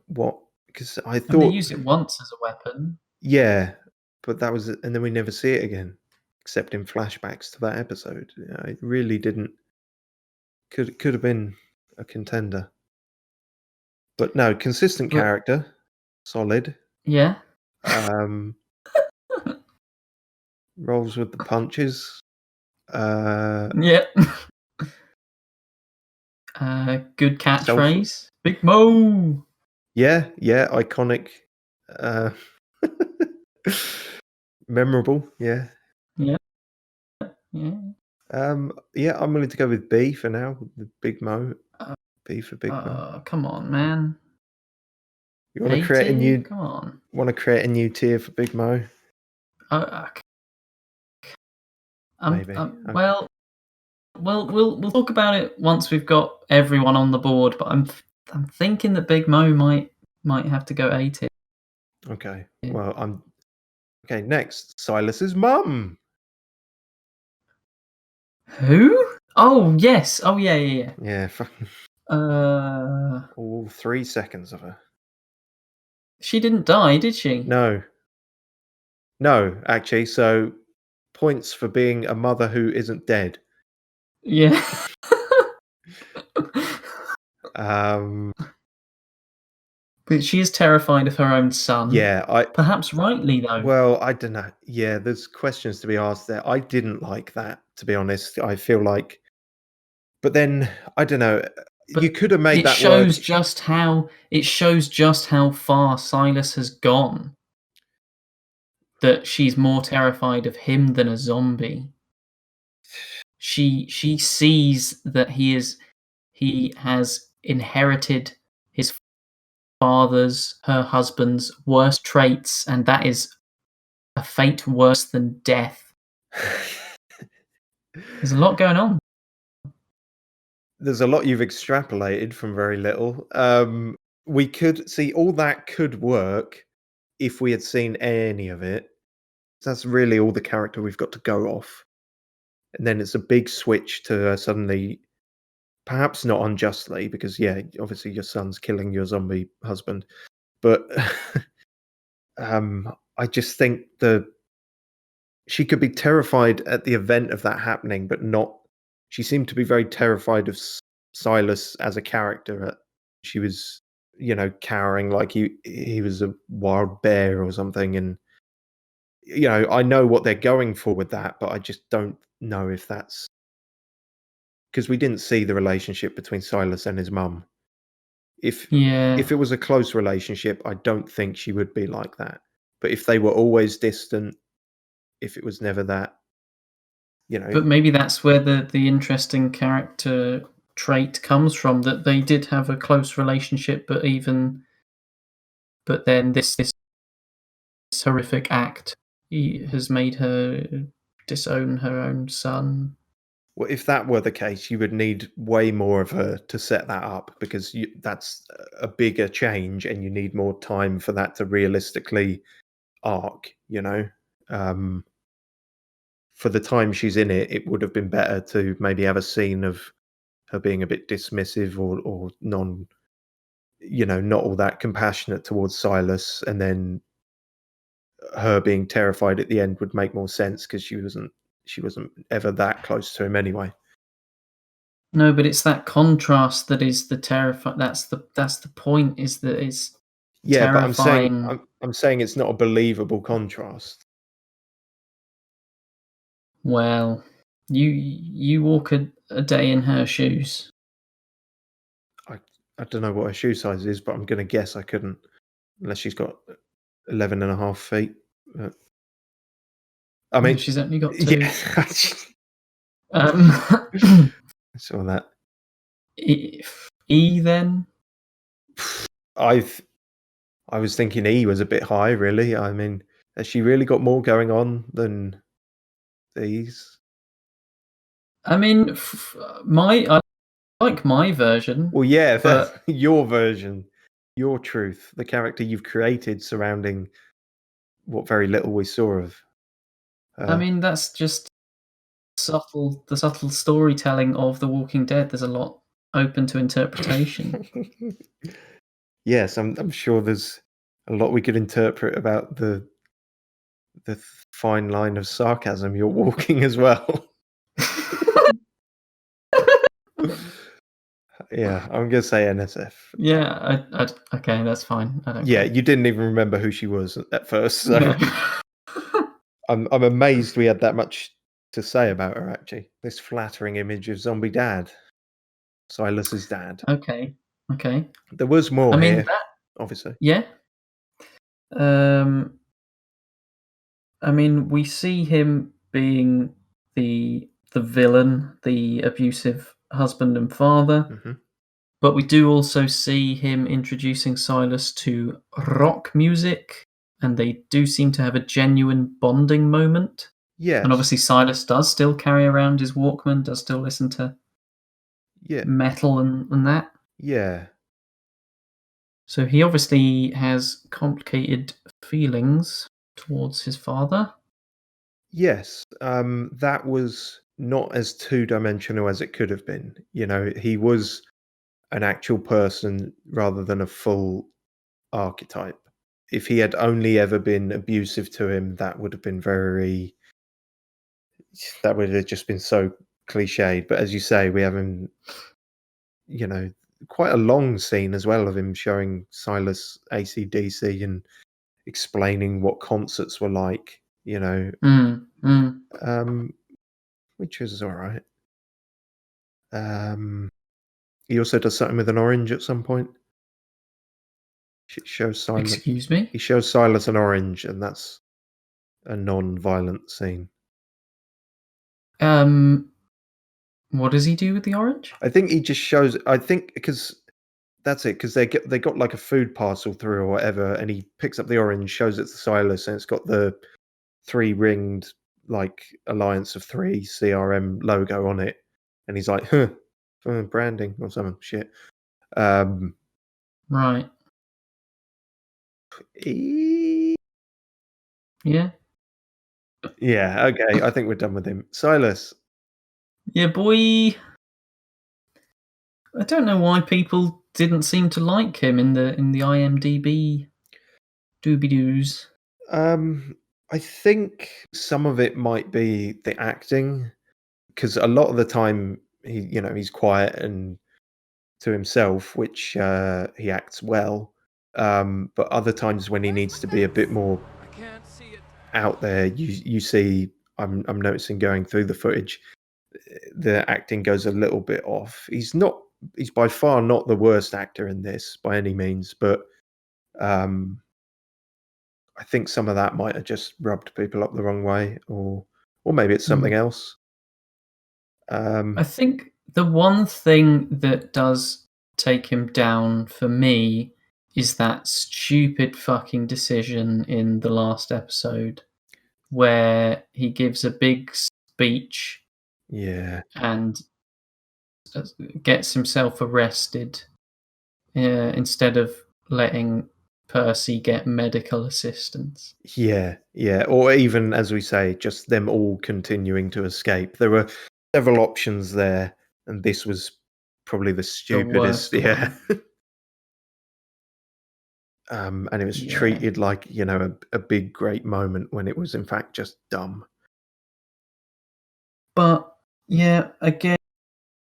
what because I I mean, they thought used it once as a weapon. yeah, but that was and then we never see it again except in flashbacks to that episode. It really didn't could have been a contender. But no, consistent But character, solid. yeah. Um, rolls with the punches. Yeah. Good Self, catchphrase. Big Mo. yeah, iconic, uh, memorable. Yeah, Yeah. Yeah. yeah. I'm willing to go with B for now. The Big Mo. Uh, B for Big Mo. Come on, man. You want to A create a tier? new? Come on. Want to create a new tier for Big Mo? Uh, Maybe. Okay. well, we'll talk about it once we've got everyone on the board. But I'm thinking that Big Mo might have to go A tier. Okay. Well, I'm okay. Next, Silas's mum. Who? Oh yes. Oh yeah, yeah, Yeah. yeah. All 3 seconds of her. She didn't die, did she? No. No, actually. So points for being a mother who isn't dead. Yeah. Um, But she is terrified of her own son. yeah, Perhaps rightly though. well, I don't know. Yeah, there's questions to be asked there. I didn't like that, to be honest. I feel like, but then I don't know. You But could have made it that work. shows just how far Silas has gone. That she's more terrified of him than a zombie. She sees that he has inherited his her husband's worst traits, and that is a fate worse than death. There's a lot going on. There's a lot you've extrapolated from very little. We could see all that could work if we had seen any of it. That's really all the character we've got to go off. And then it's a big switch to suddenly, perhaps not unjustly, because yeah, obviously your son's killing your zombie husband, but I just think she could be terrified at the event of that happening, but not. She seemed to be very terrified of Silas as a character. She was, cowering like he was a wild bear or something, and I know what they're going for with that, but I just don't know if that's because we didn't see the relationship between Silas and his mum. If Yeah. if it was a close relationship, I don't think she would be like that. But if they were always distant, if it was never that, you know, But maybe that's where the interesting character trait comes from, that they did have a close relationship, but then this horrific act has made her disown her own son. well, if that were the case, you would need way more of her to set that up because that's a bigger change, and you need more time for that to realistically arc. Um, for the time she's in it, it would have been better to maybe have a scene of her being a bit dismissive or non, not all that compassionate towards Silas, and then her being terrified at the end would make more sense because she wasn't ever that close to him anyway. No, but it's that contrast that is the terrifying. That's the point. Is that it's Yeah, but I'm saying terrifying. I'm saying it's not a believable contrast. Well, you walk a day in her shoes. I I don't know what her shoe size is, but I'm gonna guess I couldn't unless she's got 11.5 feet. But, I No, mean, she's only got yeah, two. I Um, saw that. then. I've I was thinking E was a bit high, really. I mean, has she really got more going on than these? I mean, I like my version, Well, yeah, but your version, your truth, the character you've created surrounding what very little we saw of I her. mean that's just the subtle storytelling of The Walking Dead. There's a lot open to interpretation. Yes, I'm sure there's a lot we could interpret about the fine line of sarcasm you're walking as well. Yeah, I'm gonna say NSF. Yeah, okay, that's fine. I don't Yeah, care. you didn't even remember who she was at first, so No. I'm amazed we had that much to say about her actually. This flattering image of zombie dad, Silas's dad. Okay, okay. There was I more mean here, that. obviously. Yeah. Um, I mean, we see him being the villain, the abusive husband and father, Mhm. but we do also see him introducing Silas to rock music, and they do seem to have a genuine bonding moment. And Yes. obviously, Silas does still carry around his Walkman, does still listen to Yeah. metal and that. Yeah. So he obviously has complicated feelings towards his father. Yes. That was not as two-dimensional as it could have been. He was an actual person rather than a full archetype. If he had only ever been abusive to him, that would have just been so cliched. But as you say, we have him, you know, quite a long scene as well of him showing Silas AC/DC and explaining what concerts were like, Mm, mm. um, which is all right. Um, he also does something with an orange at some point. Shows Silas. Excuse me? He shows Silas an orange, and that's a non-violent scene. Um, what does he do with the orange? I think he just shows. I think because that's it. Because they got like a food parcel through or whatever, and he picks up the orange, shows it to Silas, and it's got the three-ringed like Alliance of Three CRM logo on it, and he's like, "Huh, branding or something shit." Um, Right. e- Yeah. yeah, okay. I think we're done with him. Silas. Yeah, boy. I don't know why people didn't seem to like him in the IMDb dooby doos. I think some of it might be the acting because a lot of the time he's quiet and to himself, which he acts well. But other times when he needs to be a bit more out there, you see, I'm noticing going through the footage, the acting goes a little bit off. He's by far not the worst actor in this by any means, but um, I think some of that might have just rubbed people up the wrong way, or maybe it's something Mm. else. I Um, think the one thing that does take him down for me is that stupid fucking decision in the last episode where he gives a big speech yeah, and gets himself arrested instead of letting Percy get medical assistance. Yeah, yeah. Or even, as we say, just them all continuing to escape. There were several options there, and this was probably the The stupidest. worst Yeah. one. And it was Yeah. treated like, a big, great moment when it was in fact just dumb. But yeah, again,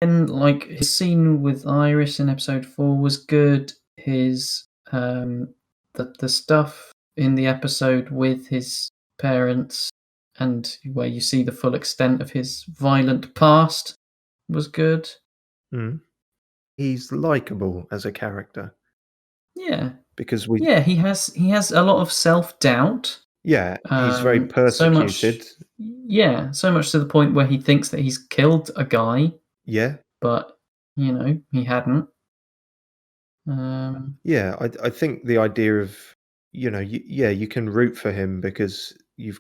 like his scene with Iris in episode 4 was good. His the stuff in the episode with his parents and where you see the full extent of his violent past was good. Mm. He's likable as a character Yeah. because we Yeah, he has a lot of self-doubt. yeah, he's very So much persecuted. yeah, so much to the point where he thinks that he's killed a guy, Yeah. but, he hadn't. Um, Yeah, I think the idea of, you can root for him because you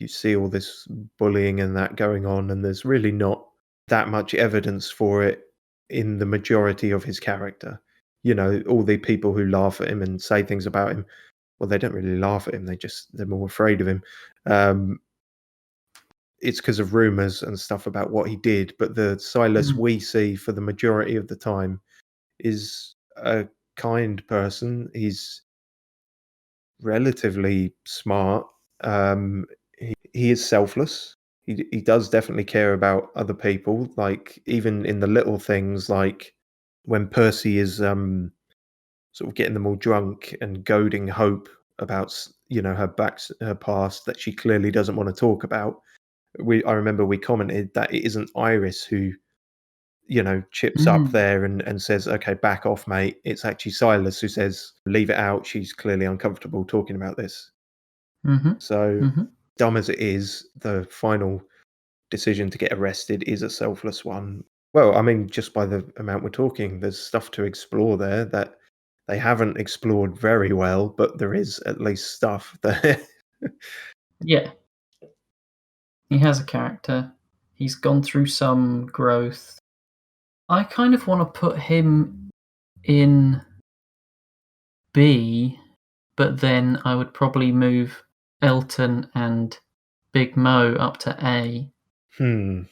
see all this bullying and that going on, and there's really not that much evidence for it in the majority of his character. All the people who laugh at him and say things about him, well, they don't really laugh at him. They're more afraid of him. Um, it's because of rumors and stuff about what he did. But the Silas mm, we see for the majority of the time is a kind person. He's relatively smart. He is selfless. He does definitely care about other people, like even in the little things, like when Percy is sort of getting them all drunk and goading Hope about her past that she clearly doesn't want to talk about. I remember we commented that it isn't Iris who chips up mm, there and says, "Okay, back off, mate." It's actually Silas who says, "Leave it out. She's clearly uncomfortable talking about this." mhm, So mhm. dumb as it is, the final decision to get arrested is a selfless one. Well, I mean, just by the amount we're talking, there's stuff to explore there that they haven't explored very well, but there is at least stuff there. Yeah, he has a character. He's gone through some growth. I kind of wanna put him in B, but then I would probably move Elton and Big Mo up to A. Hmm.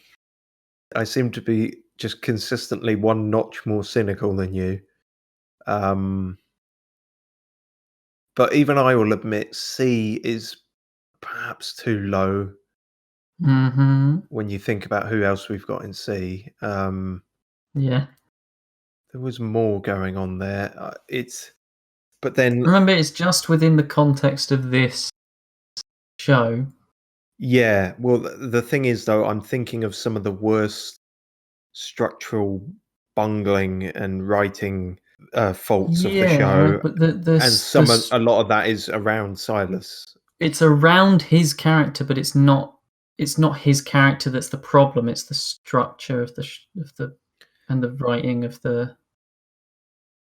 I seem to be just consistently one notch more cynical than you. Um, but even I will admit C is perhaps too low Mhm. when you think about who else we've got in C. Yeah. There was more going on there. But then, Remember, it's just within the context of this show. yeah. Well, the thing is, though, I'm thinking of some of the worst structural bungling and writing faults of the Yeah, show, but the and this this a lot of that is around Silas. it's around his character, but it's not his character that's the problem, it's the structure of the and the writing of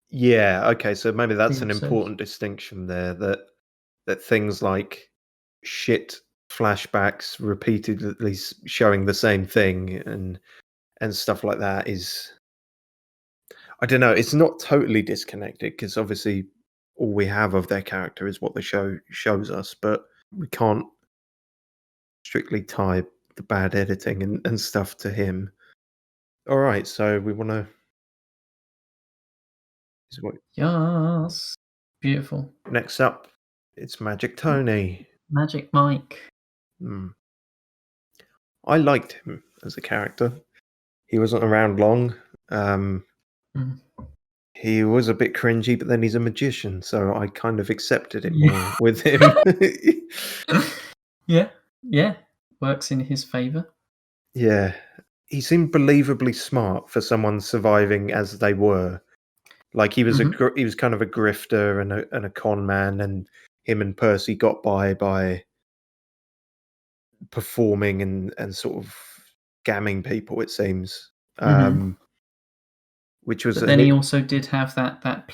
Yeah, okay, so maybe the that's an episodes. important distinction there, that things like shit flashbacks repeatedly showing the same thing and stuff like that is, I don't know, it's not totally disconnected because obviously all we have of their character is what the show shows us, but we can't strictly tie the bad editing and stuff to him. All right, so we want to. Yes. Beautiful. Next up, it's Magic Tony. Magic Mike. Hmm. I liked him as a character. He wasn't around long. Um, Mm. he was a bit cringy, but then he's a magician, so I kind of accepted it Yeah. more with him. Yeah, yeah, works in his favour. Yeah, he seemed believably smart for someone surviving as they were. Like Mhm, he was kind of a grifter and a con man, and him and Percy got by performing and sort of scamming people. It seems, mhm. um, which was But an then he also did have that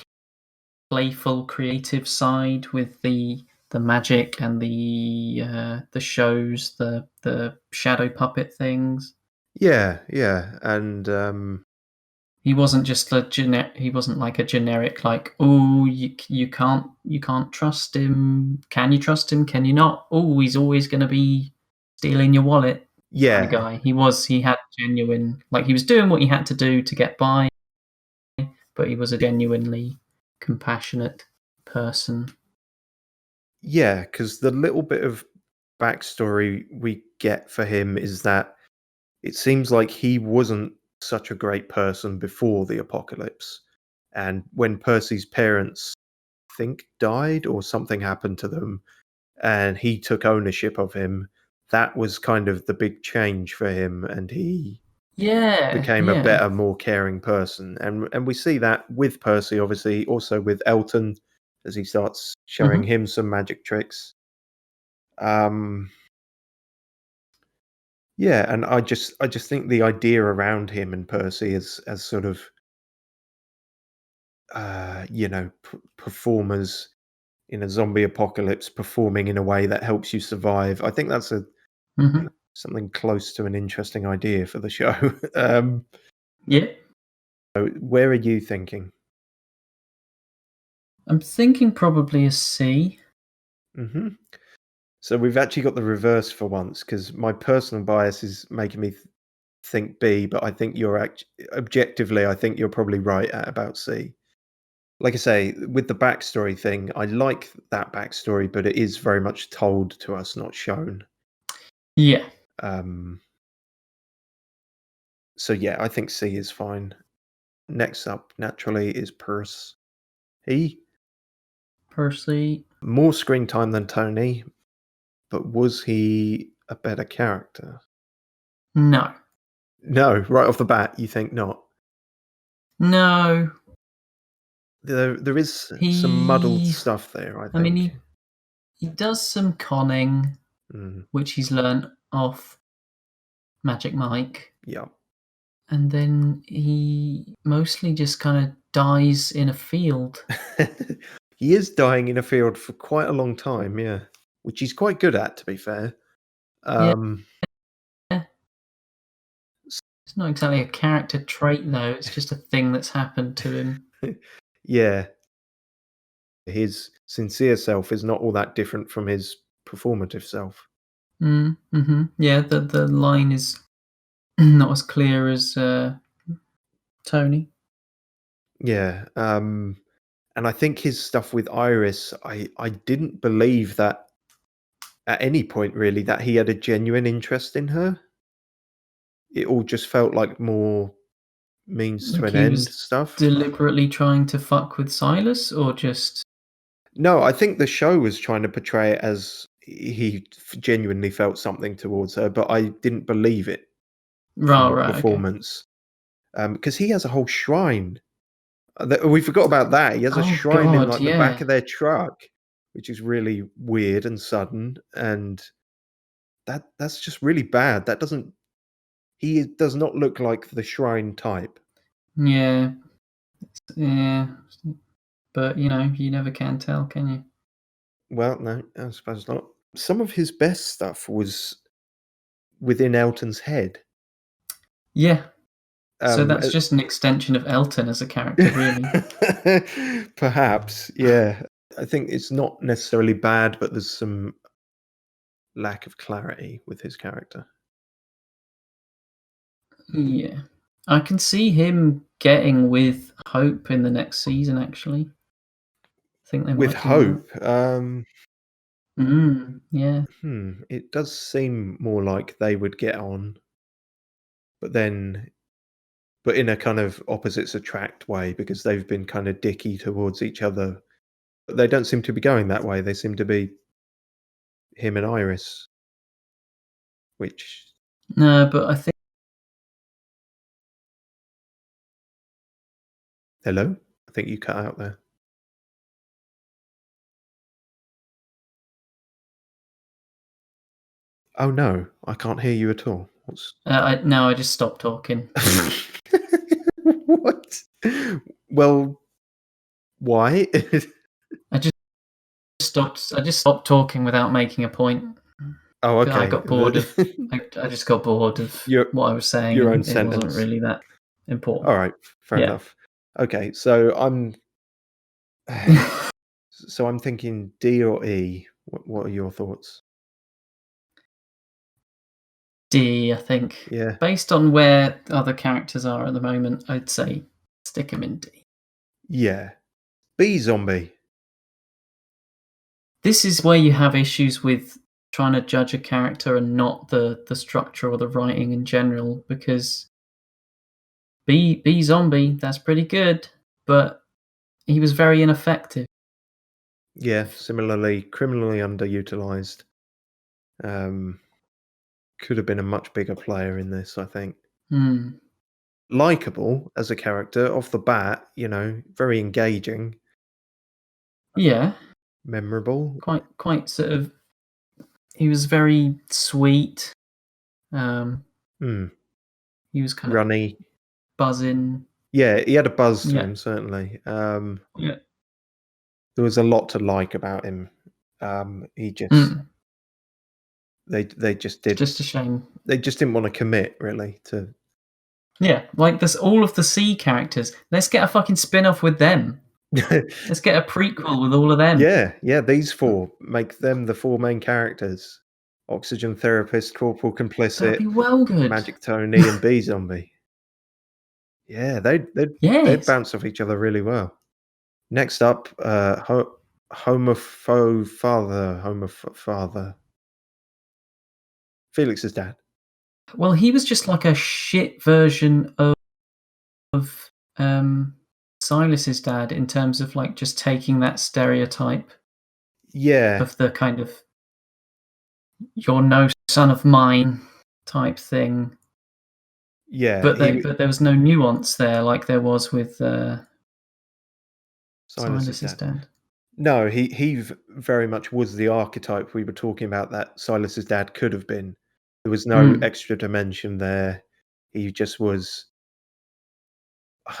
playful, creative side with the magic and the shows, the shadow puppet things. yeah, yeah, and He wasn't just he wasn't like a generic like, "Oh, you can't trust him. Can you trust him? Can you not? Oh, he's always gonna be stealing your wallet," kinda Yeah, guy. He had genuine like, he was doing what he had to do to get by, but he was a genuinely compassionate person. yeah, because the little bit of backstory we get for him is that it seems like he wasn't such a great person before the apocalypse. And when Percy's parents think died or something happened to them and he took ownership of him, that was kind of the big change for him and he Yeah, became a yeah. better, more caring person. And we see that with Percy, obviously, also with Elton as he starts showing Mhm. him some magic tricks. Um Yeah, and I just think the idea around him and Percy as sort of performers in a zombie apocalypse performing in a way that helps you survive. I think that's a Mhm. something close to an interesting idea for the show. Yeah. Where are you thinking? I'm thinking probably a C. hmm So we've actually got the reverse for once because my personal bias is making me think B, but I think objectively, I think you're probably right at about C. Like I say, with the backstory thing, I like that backstory, but it is very much told to us, not shown. Yeah. Um, so yeah, I think C is fine. Next up, naturally, is Percy. He Percy. more screen time than Tony, but was he a better character? No. No, right off the bat, you think not. No. There is some muddled He stuff there, I I mean, think. he does some conning, Mm, which he's learnt off Magic Mike, yeah. and then he mostly just kinda dies in a field. He is dying in a field for quite a long time, yeah, which he's quite good at, to be fair. Yeah. Um, It's not exactly a character trait, though, it's just a thing that's happened to him. yeah, his sincere self is not all that different from his performative self. Mhm. Yeah, the line is not as clear as, Tony. Yeah, and I think his stuff with Iris, I didn't believe that at any point really that he had a genuine interest in her. It all just felt like more means to Like an he end was stuff. deliberately trying to fuck with Silas, or just No, I think the show was trying to portray it as he genuinely felt something towards her, but I didn't believe it from right, the right, okay. performance. Because he has a whole shrine. We forgot about that. He has a Oh shrine in god, like the back yeah. of their truck, which is really weird and sudden, and that's just really bad. That doesn't he does not look like the shrine type. Yeah, yeah, but, you never can tell, can you? Well, no, I suppose not. Some of his best stuff was within Elton's head. Yeah, so Um, that's just an extension of Elton as a character, really. Perhaps, yeah. I think it's not necessarily bad, but there's some lack of clarity with his character. Yeah. I can see him getting with Hope in the next season, actually. I think they With might do that. Hope, Yeah. it does seem more like they would get on, but then but in a kind of opposites attract way because they've been kind of dicky towards each other. But they don't seem to be going that way. They seem to be him and Iris, which No, but I think hello? I think you cut out there. Oh no, I can't hear you at all. What's no, I just stopped talking. what? Well, why? I just stopped talking without making a point. Oh, 'Cause I okay. got bored of I just got bored of Your what I was saying, your own and it wasn't sentence. really that important. All right, fair Yeah. enough. Okay, so I'm thinking D or E. What are your thoughts? D, I think. Yeah. Based on where other characters are at the moment, I'd say stick him in D. Yeah. B zombie. This is where you have issues with trying to judge a character and not the structure or the writing in general, because B zombie, that's pretty good, but he was very ineffective. Yeah, similarly, criminally underutilized. Um, could have been a much bigger player in this, I think. Hmm. Likable as a character off the bat, very engaging, Yeah, memorable. quite sort of. He was very sweet. Um, Hmm. he was kind of Runny. buzzing. Yeah, he had a buzz to Yeah, him, certainly. yeah. There was a lot to like about him. He just Mm. they just It's did just a shame. they just didn't want to commit really to. Yeah, like this. All of the C characters. Let's get a fucking spin-off with them. Let's get a prequel with all of them. Yeah, these four make them the four main characters: Oxygen Therapist, Corporal That'd Complicit, be well good. Magic Tony, and Bee Zombie. Yeah, they'd Yes. bounce off each other really well. Next up, homopho father, Felix's dad. Well, he was just like a shit version of Silas's dad in terms of like just taking that stereotype Yeah, of the kind of "you're no son of mine" type thing, yeah, but there was no nuance there like there was with Silas's Silas's dad. dad. No, he very much was the archetype we were talking about that Silas's dad could have been. There was no Mm. extra dimension there. He just was.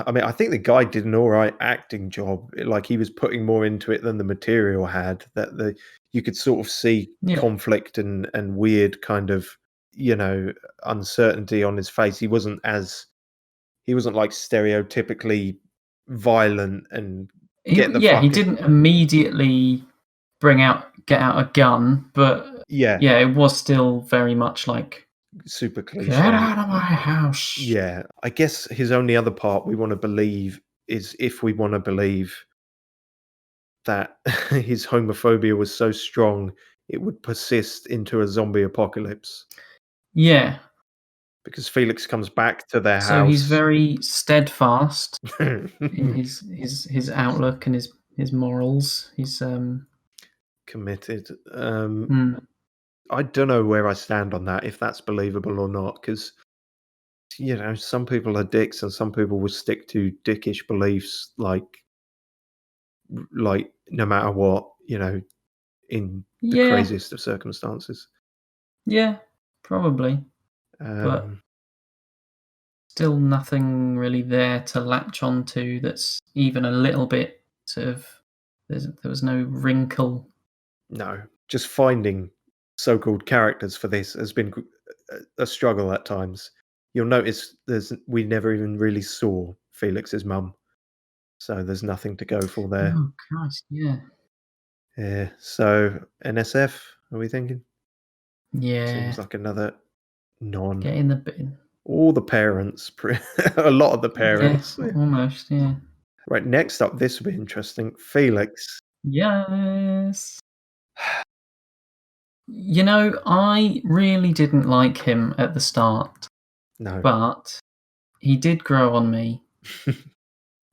I mean, I think the guy did an all right acting job. Like he was putting more into it than the material had. That you could sort of see Yeah. conflict and weird kind of you know uncertainty on his face. He wasn't like stereotypically violent and get the He fuck. didn't immediately get out a gun, but Yeah, yeah, it was still very much like, super "Get cliche. out of my house." Yeah, I guess his only other part we want to believe is if we want to believe that his homophobia was so strong it would persist into a zombie apocalypse Yeah. because Felix comes back to their So he's house. very steadfast in his outlook and his morals. Committed. Mm, I don't know where I stand on that, if that's believable or not, because some people are dicks and some people will stick to dickish beliefs like no matter what, in the yeah, craziest of circumstances. yeah, probably, but Um, still nothing really there to latch onto that's even a little bit sort of. There was no wrinkle. no, just finding so-called characters for this has been a struggle at times. You'll notice we never even really saw Felix's mum, so there's nothing to go for there. Oh Christ, yeah, Yeah, so NSF, are we thinking? Seems yeah. like another non. Get in the bin. All the parents, a lot of the Yeah, parents. Yeah. almost. Yeah. Right, next up, this will be interesting. Felix. Yes. I really didn't like him at the start, No. but he did grow on me.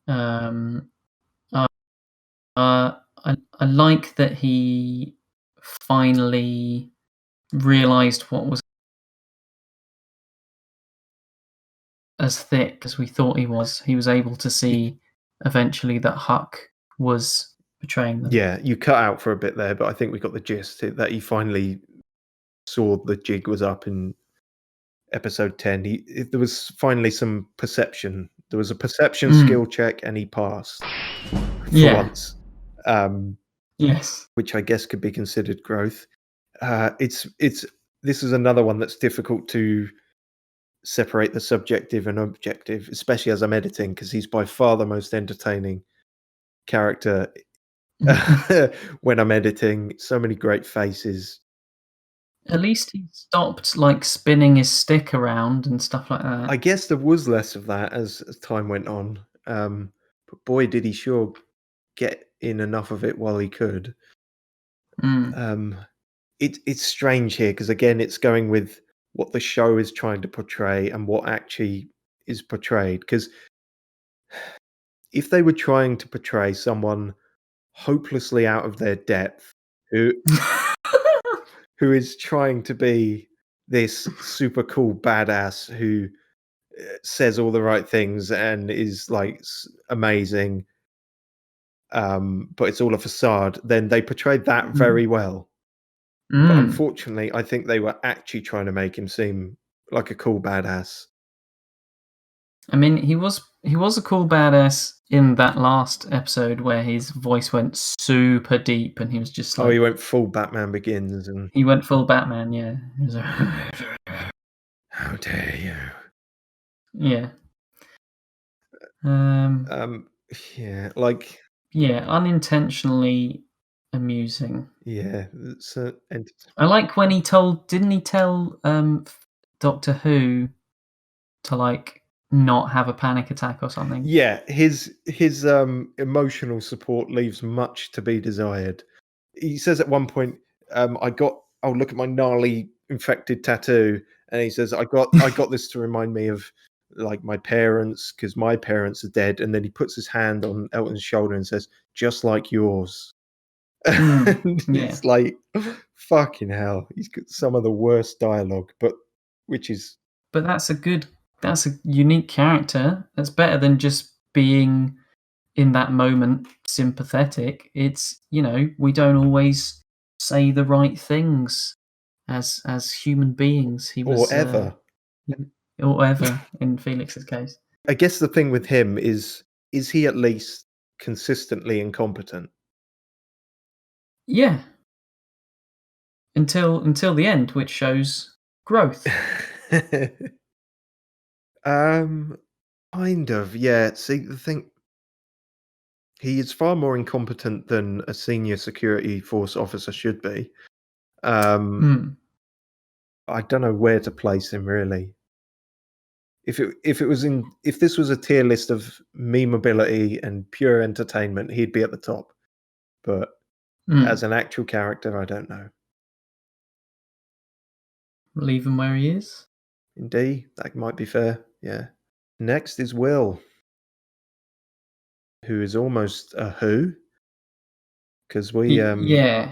Um, uh, I like that he finally realised what was as thick as we thought he was. He was able to see eventually that Huck was betraying them. Yeah, you cut out for a bit there, but I think we got the gist that he finally saw the jig was up in episode 10. There was finally some perception. There was a perception Mm, skill check and he passed for yeah. once, um, Yes. which I guess could be considered growth. It's this is another one that's difficult to separate the subjective and objective, especially as I'm editing, because he's by far the most entertaining character when I'm editing. So many great faces. At least he stopped, like, spinning his stick around and stuff like that. I guess there was less of that as time went on, but boy, did he sure get in enough of it while he could. Mm. Um, it's strange here because again, it's going with what the show is trying to portray and what actually is portrayed. Because if they were trying to portray someone hopelessly out of their depth who who is trying to be this super cool badass who says all the right things and is like amazing, but it's all a facade, then they portrayed that Mm. very well. But Mm. unfortunately, I think they were actually trying to make him seem like a cool badass. I mean, he was a cool badass in that last episode where his voice went super deep and he was just Oh, he like went full Batman Begins and he went full Batman, yeah. He was like how dare you? yeah. Um, Um, yeah, like yeah, unintentionally amusing. yeah, it's I like when didn't he tell, Doctor Who to, like, not have a panic attack or something? yeah, his emotional support leaves much to be desired. He says at one point, "Oh, look at my gnarly infected tattoo," and he says, I got this to remind me of like my parents because my parents are dead." And then he puts his hand on Elton's shoulder and says, "Just like yours." Mm, And yeah. it's like, fucking hell, he's got some of the worst dialogue, but which is But that's a unique character. That's better than just being, in that moment, sympathetic. It's, we don't always say the right things as human beings. He or was, ever. he or ever, in Felix's case. I guess the thing with him is he at least consistently incompetent? Yeah, until the end, which shows growth. Um, kind of, yeah. See, the thing, he is far more incompetent than a senior security force officer should be. Um, Mm, I don't know where to place him really. If this was a tier list of memeability and pure entertainment, he'd be at the top. But as mm. an actual character, I don't know. Leave him where he is. Indeed, that might be fair. Yeah. Next is Will, who is almost a who, because we Yeah,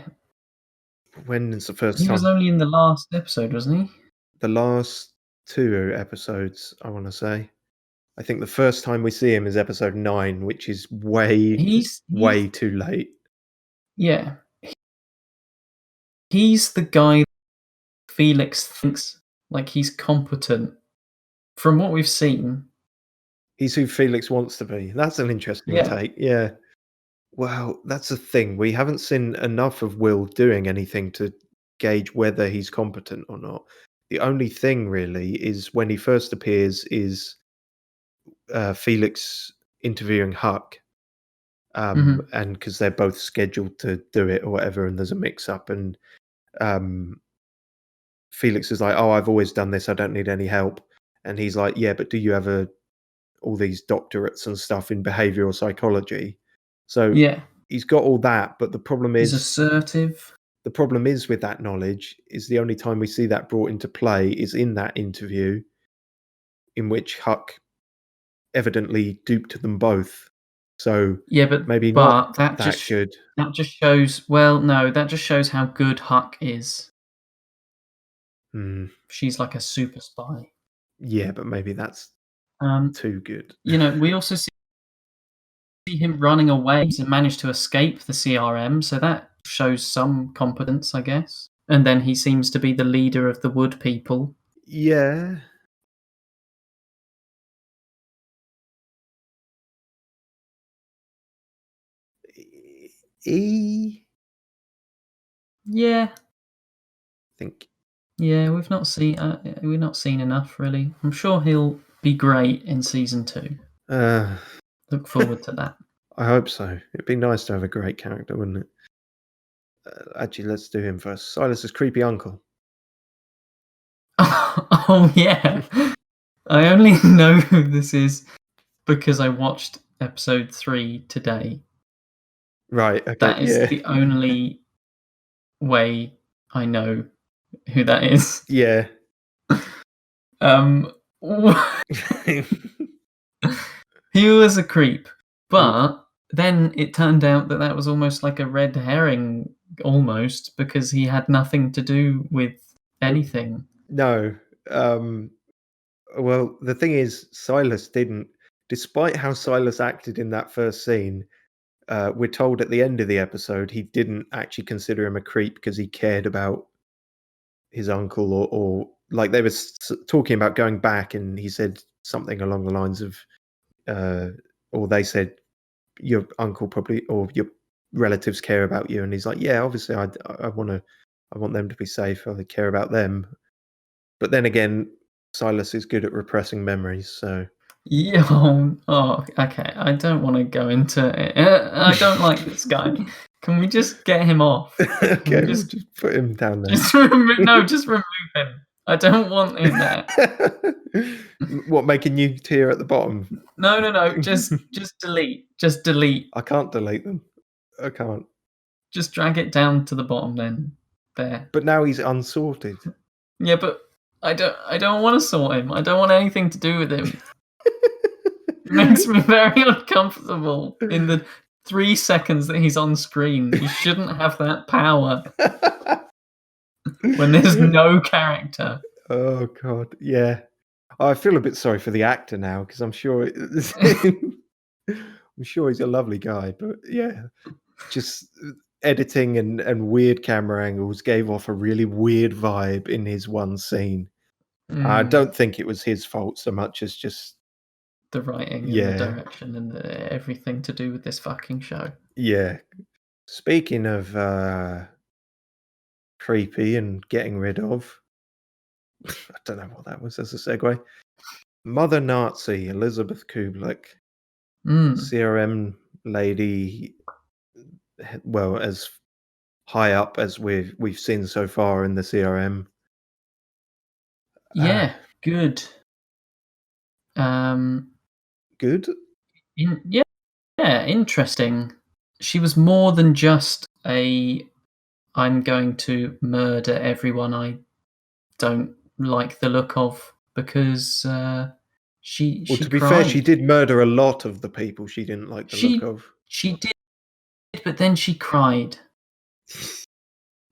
when is the first he was time? only in the last episode, wasn't he? The last 2 episodes, I wanna say. I think the first time we see him is episode 9, which is way, He's way too late. yeah. He's the guy Felix thinks, like, he's competent. From what we've seen. He's who Felix wants to be. That's an interesting Yeah. take, yeah. Well, that's the thing, we haven't seen enough of Will doing anything to gauge whether he's competent or not. The only thing really is when he first appears is, Felix interviewing Huck, Mhm. and because 'cause they're both scheduled to do it or whatever, and there's a mix-up, and, um, Felix is like, "Oh, I've always done this, I don't need any help." And he's like, "Yeah, but do you have all these doctorates and stuff in behavioral psychology?" So, Yeah. he's got all that, but He's assertive. the problem is with that knowledge is the only time we see that brought into play is in that interview in which Huck evidently duped them both. So, Yeah, but maybe not but that that just good. that just shows well, no, that just shows how good Huck is. Hmm, She's like a super spy. yeah, but maybe that's Um, too good. we also see him running away and manage to escape the CRM, so that shows some competence, I guess. And then he seems to be the leader of the wood people. Yeah. E Yeah. think. Yeah, we've not seen enough really. I'm sure he'll be great in season 2. Uh, Look forward to that. I hope so. It'd be nice to have a great character, wouldn't it? Actually, let's do him first. Silas's creepy uncle. Oh yeah. I only know who this is because I watched episode 3 today. Right. Okay. That is Yeah. the only way I know who that is. Yeah. Um, he was a creep, Mm, but then it turned out that that was almost like a red herring, almost, because he had nothing to do with anything. no. Um, well, the thing is, Silas didn't. Despite how Silas acted in that first scene, we're told at the end of the episode he didn't actually consider him a creep because he cared about his uncle, or like they were talking about going back, and he said something along the lines of, or they said, your uncle probably or your relatives care about you, and he's like, yeah, obviously I want them to be safe. I care about them. But then again, Silas is good at repressing memories, so Yeah, okay. I don't want to go into it. I don't like this guy. Can we just get him off? Can we okay, we'll just just put him down there. just remove? No, just remove him. I don't want him there. What, making you tear at the bottom? No, no, no. Just delete. Just delete. I can't delete them. I can't. Just drag it down to the bottom then. There. But now he's unsorted. Yeah, but I don't want to sort him. I don't want anything to do with him. It makes me very uncomfortable in the 3 seconds that he's on screen. You shouldn't have that power when there's no character. Oh god, yeah. I feel a bit sorry for the actor now because I'm sure I'm sure he's a lovely guy, but yeah, just editing and weird camera angles gave off a really weird vibe in his one scene. I Mm, don't think it was his fault so much as just the writing and the yeah, direction and everything to do with this fucking show. yeah. Speaking of creepy and getting rid of, I don't know what that was as a segue. Mother Nazi Elizabeth Kublik, Mm, CRM lady, well, as high up as we've seen so far in the CRM. Ah, yeah, good. Um, good. yeah, yeah, interesting. She was more than just a I'm going to murder everyone I don't like the look of because Well, she to be fair, she cried. did murder a lot of the people she didn't like the look She of. she did, but then she cried.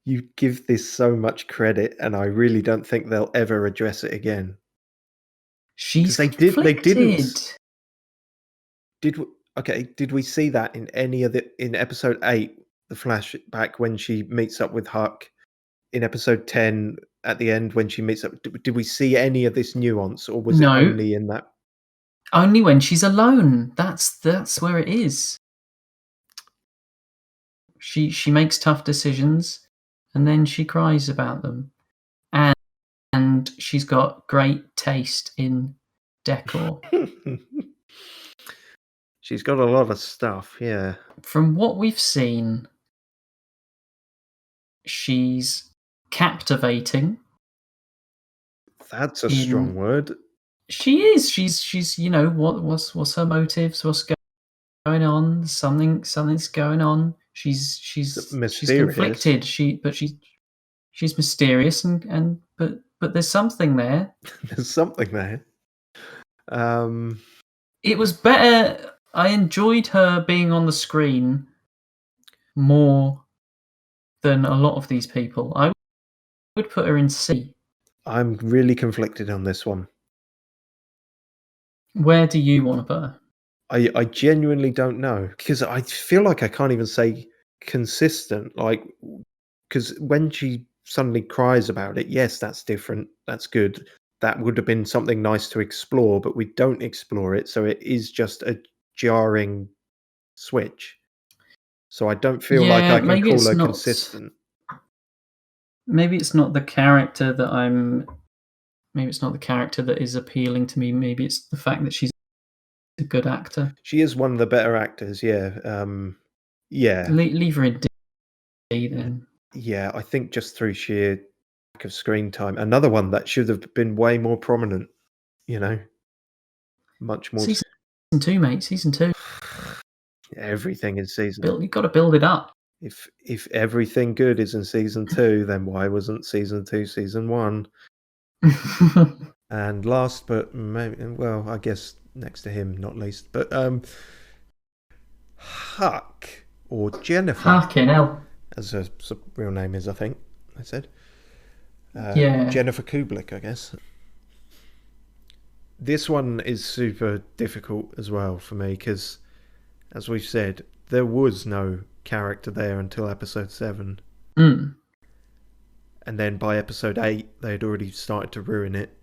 You give this so much credit, and I really don't think they'll ever address it again. She's Because they didn't. conflicted. Did okay? Did we see that in any of the in episode 8, the flashback when she meets up with Huck? In episode 10, at the end when she meets up, did we see any of this nuance, or was it No, only in that? only when she's alone. That's where it is. She makes tough decisions, and then she cries about them. And she's got great taste in decor. She's got a lot of stuff, yeah. From what we've seen, she's captivating That's a strong in word. she is. She's what's her motives? What's going on? Something's going on. She's Mysterious. conflicted. She's mysterious and but there's something there. There's something there. Um, It was better. I enjoyed her being on the screen more than a lot of these people. I would put her in C. I'm really conflicted on this one. Where do you want to put her? I genuinely don't know because I feel like I can't even say consistent. Like, because when she suddenly cries about it, yes, that's different. That's good. That would have been something nice to explore, but we don't explore it. So it is just a jarring switch. So I don't feel like Yeah, I can maybe call it's her not. consistent. maybe it's not the character that I'm. Maybe it's not the character that is appealing to me. Maybe it's the fact that she's a good actor. She is one of the better actors, yeah. Yeah, Leave her in D then. yeah, I think just through sheer lack of screen time. Another one that should have been way more prominent, you know? Much more Season 2, mate. Season 2. everything in season. You've got to build it up. If everything good is in season 2, then why wasn't season 2 season 1? And last but maybe, well, I guess next to him, not least, but Huck or Jennifer, Fucking hell. as her real name is, I think I said. Yeah. Jennifer Kublick, I guess. This one is super difficult as well for me because, as we've said, there was no character there until episode 7. Mm. And then by episode 8, they had already started to ruin it.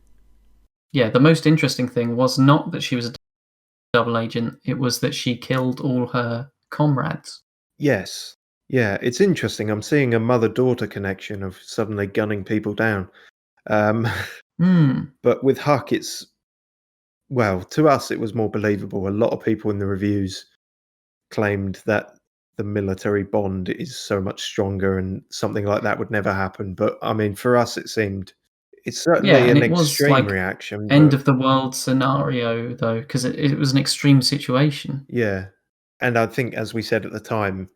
Yeah, the most interesting thing was not that she was a double agent, it was that she killed all her comrades. Yes. Yeah, it's interesting. I'm seeing a mother-daughter connection of suddenly gunning people down. Mm. But with Huck, it's, well, to us, it was more believable. A lot of people in the reviews claimed that the military bond is so much stronger and something like that would never happen. But I mean, for us, it's Yeah, certainly and an it was extreme like reaction. end But of the world scenario, though, because it was an extreme situation. yeah. And I think, as we said at the time,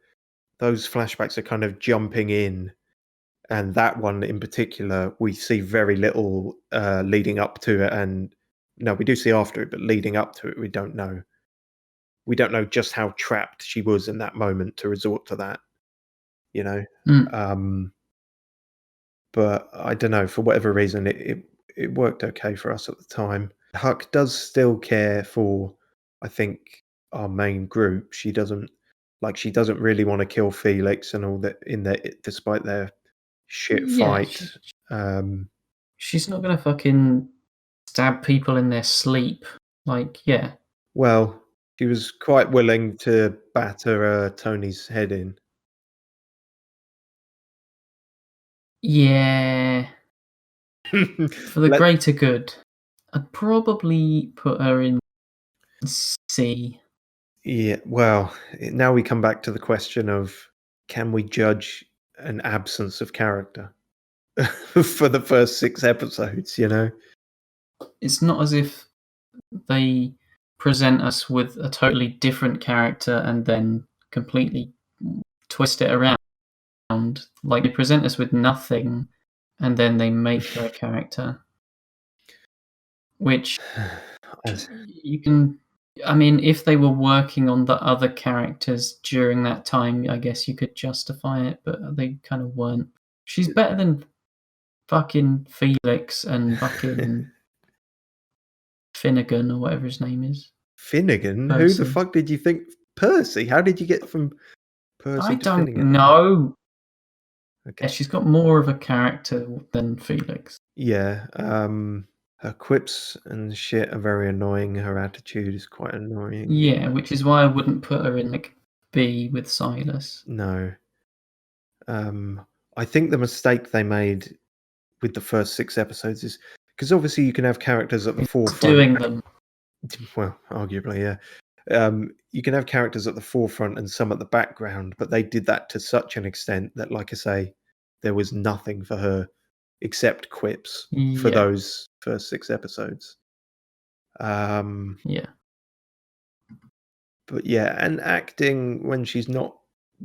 those flashbacks are kind of jumping in. And that one in particular, we see very little leading up to it. And no, we do see after it, but leading up to it, we don't know. We don't know just how trapped she was in that moment to resort to that, you know? Mm. But I don't know, for whatever reason, it worked okay for us at the time. Huck does still care for, I think, our main group. She doesn't really want to kill Felix and all that despite their shit Yeah, fight. Um, she's not gonna fucking stab people in their sleep. Like, yeah. well, she was quite willing to batter Tony's head in. Yeah. For the Let greater good, I'd probably put her in C. Yeah, well, now we come back to the question of, can we judge an absence of character for the first 6 episodes, you know? It's not as if they present us with a totally different character and then completely twist it around. Like, they present us with nothing and then they make her a character, which As- you can. I mean, if they were working on the other characters during that time, I guess you could justify it, but they kind of weren't. She's better than fucking Felix and fucking Finnegan or whatever his name is. Finnegan? Who the Percy. fuck did you think? Percy? How did you get from Percy I to don't Finnegan? know. Okay. Yeah, she's got more of a character than Felix. Yeah, her quips and shit are very annoying. Her attitude is quite annoying. Yeah, which is why I wouldn't put her in like B with Silas. No. I think the mistake they made with the first 6 episodes is because obviously you can have characters at the It's forefront. doing them. Well, arguably, yeah. You can have characters at the forefront and some at the background, but they did that to such an extent that, like I say, there was nothing for her except quips for Yeah, those first 6 episodes. yeah. But yeah, and acting when she's not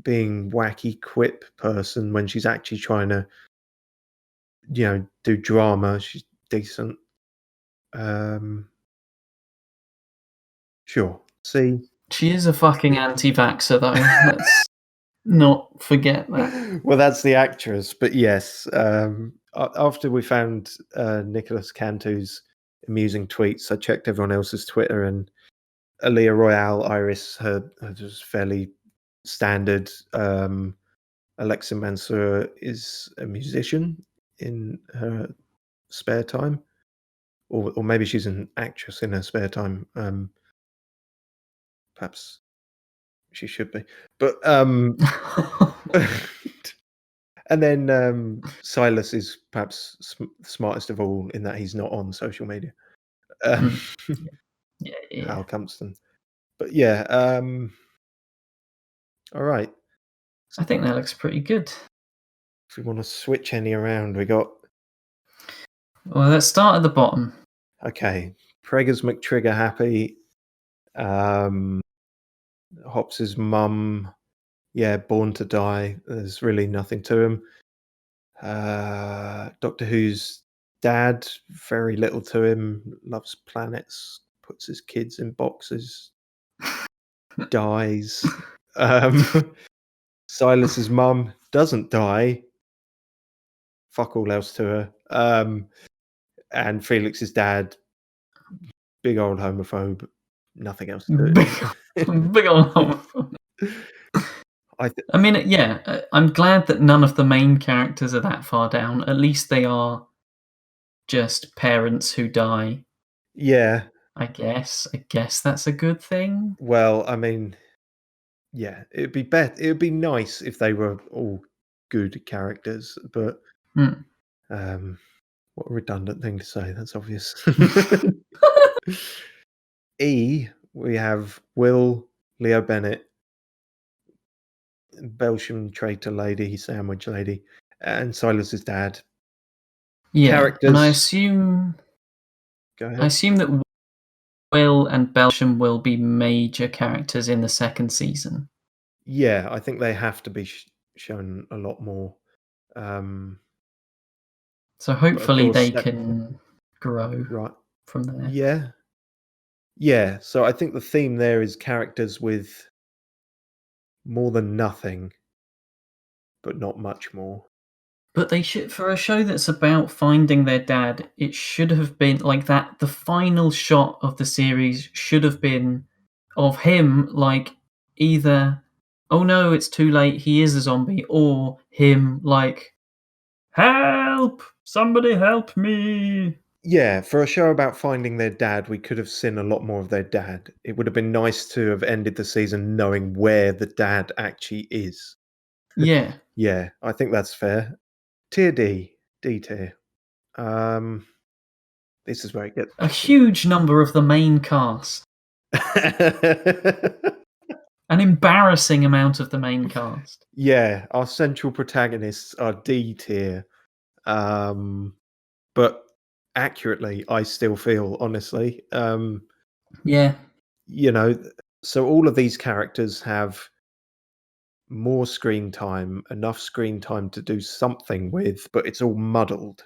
being wacky quip person, when she's actually trying to, do drama, she's decent. Sure. See, She is a fucking anti-vaxxer, though. Let's not forget that. well, that's the actress, but yes. After we found Nicholas Cantu's amusing tweets, I checked everyone else's Twitter, and Aaliyah Royale, Iris, her just fairly standard. Alexa Mansour is a musician in her spare time, or maybe she's an actress in her spare time. Perhaps she should be, but And then Silas is perhaps smartest of all in that he's not on social media. Mm. Yeah. Hal Compston. But yeah, all right. I think that looks pretty good. If we want to switch any around, we got Well, let's start at the bottom. okay. Preggers McTrigger happy. Hops's mum, yeah, born to die. There's really nothing to him. Doctor Who's dad, very little to him. Loves planets, puts his kids in boxes, dies. Silas's mum doesn't die. Fuck all else to her. And Felix's dad, big old homophobe. Nothing else to Big, it. big old homophobe. I mean, yeah, I'm glad that none of the main characters are that far down. At least they are just parents who die. Yeah. I guess that's a good thing. Well, I mean, yeah, it'd be better. It would be nice if they were all good characters, but Hmm. what a redundant thing to say. That's obvious. E, we have Will, Leo Bennett, Belgian traitor lady, sandwich lady, and Silas's dad. Yeah, and I Characters. assume Go ahead. that Will and Belsham will be major characters in the second season. Yeah, I think they have to be shown a lot more. So But of hopefully course, they can grow right. from there. Yeah. Yeah. So I think the theme there is characters with more than nothing, but not much more. But they should, for a show that's about finding their dad, it should have been like that. The final shot of the series should have been of him, like either, oh no, it's too late, he is a zombie, or him, like, help! Somebody help me! Yeah, for a show about finding their dad, we could have seen a lot more of their dad. It would have been nice to have ended the season knowing where the dad actually is. Yeah. Yeah, I think that's fair. Tier D tier. This is where it gets A tricky. huge number of the main cast. An embarrassing amount of the main cast. Yeah, our central protagonists are D tier. But accurately, I still feel, honestly. Yeah. You know, so all of these characters have more screen time, enough screen time to do something with, but it's all muddled.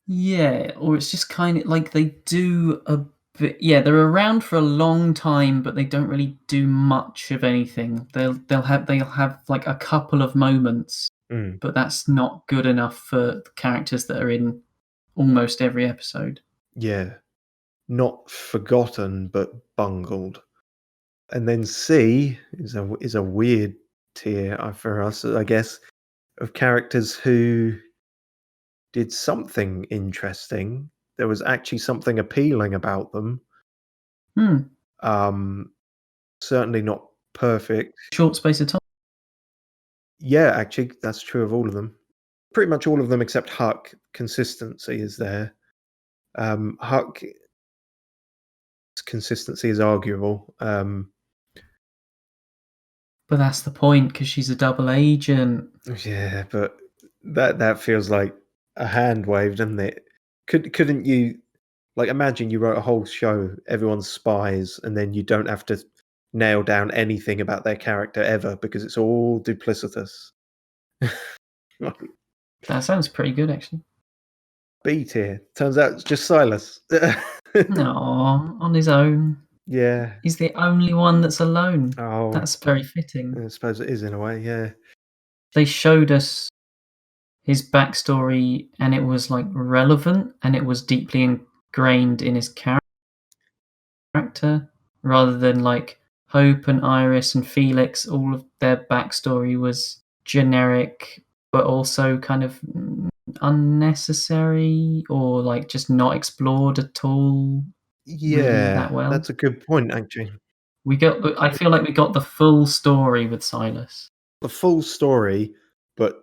Yeah, or it's just kind of like they do a bit. Yeah, they're around for a long time, but they don't really do much of anything. They'll have like a couple of moments, Mm, but that's not good enough for the characters that are in almost every episode. yeah, not forgotten, but bungled. And then C is a weird tier for us, I guess, of characters who did something interesting. There was actually something appealing about them. Hmm. Um, certainly not perfect. Short space of time. Yeah, actually, that's true of all of them. Pretty much all of them except Huck. Consistency is there. Huck's consistency is arguable. But that's the point because she's a double agent. Yeah, but that feels like a hand wave, doesn't it? Couldn't you like imagine you wrote a whole show, everyone's spies, and then you don't have to nail down anything about their character ever because it's all duplicitous. That sounds pretty good, actually. B tier. Turns out it's just Silas. No, on his own. Yeah. He's the only one that's alone. Oh, That's very fitting. I suppose it is in a way, yeah. They showed us his backstory, and it was, like, relevant, and it was deeply ingrained in his character, rather than, like, Hope and Iris and Felix, all of their backstory was generic, but also kind of unnecessary or, like, just not explored at all really that Yeah, well. that's a good point, actually. I feel like we got the full story with Silas. The full story, but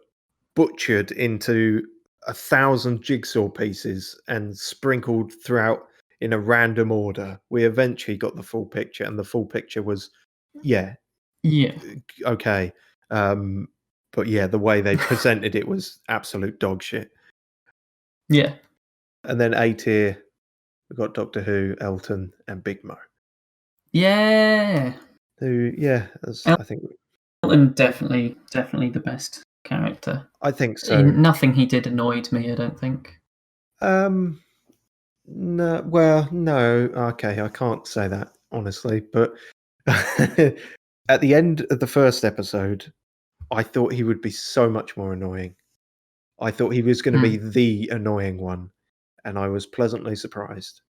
butchered into 1,000 jigsaw pieces and sprinkled throughout in a random order. We eventually got the full picture, and the full picture was, yeah, Yeah. okay. But yeah, the way they presented it was absolute dog shit. Yeah. And then A tier, we've got Doctor Who, Elton, and Big Mo. Yeah. Who, yeah, as I think Elton definitely the best character. so. Nothing he did annoyed me, I don't think. No, well, no. Okay, I can't say that honestly, but at the end of the first episode, I thought he would be so much more annoying. I thought he was going to be the annoying one, and I was pleasantly surprised.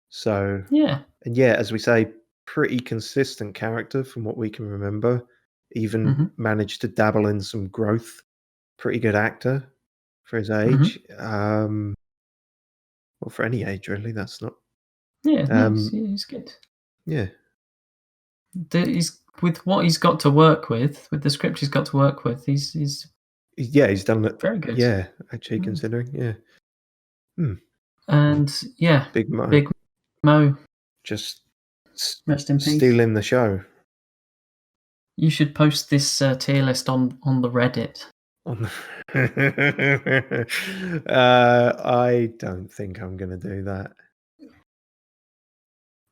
So, Yeah. and yeah, as we say, pretty consistent character from what we can remember. Even managed to dabble in some growth. Pretty good actor for his age. Well, for any age, really. That's not. Yeah, no, he's good. Yeah. He's with what he's got to work with the script he's got to work with. He's Yeah, he's done it. very good. Yeah, actually, considering. Yeah. And yeah, Big Mo. Big Mo. Just Rest in peace. stealing the show. You should post this tier list on the Reddit. I don't think I'm going to do that.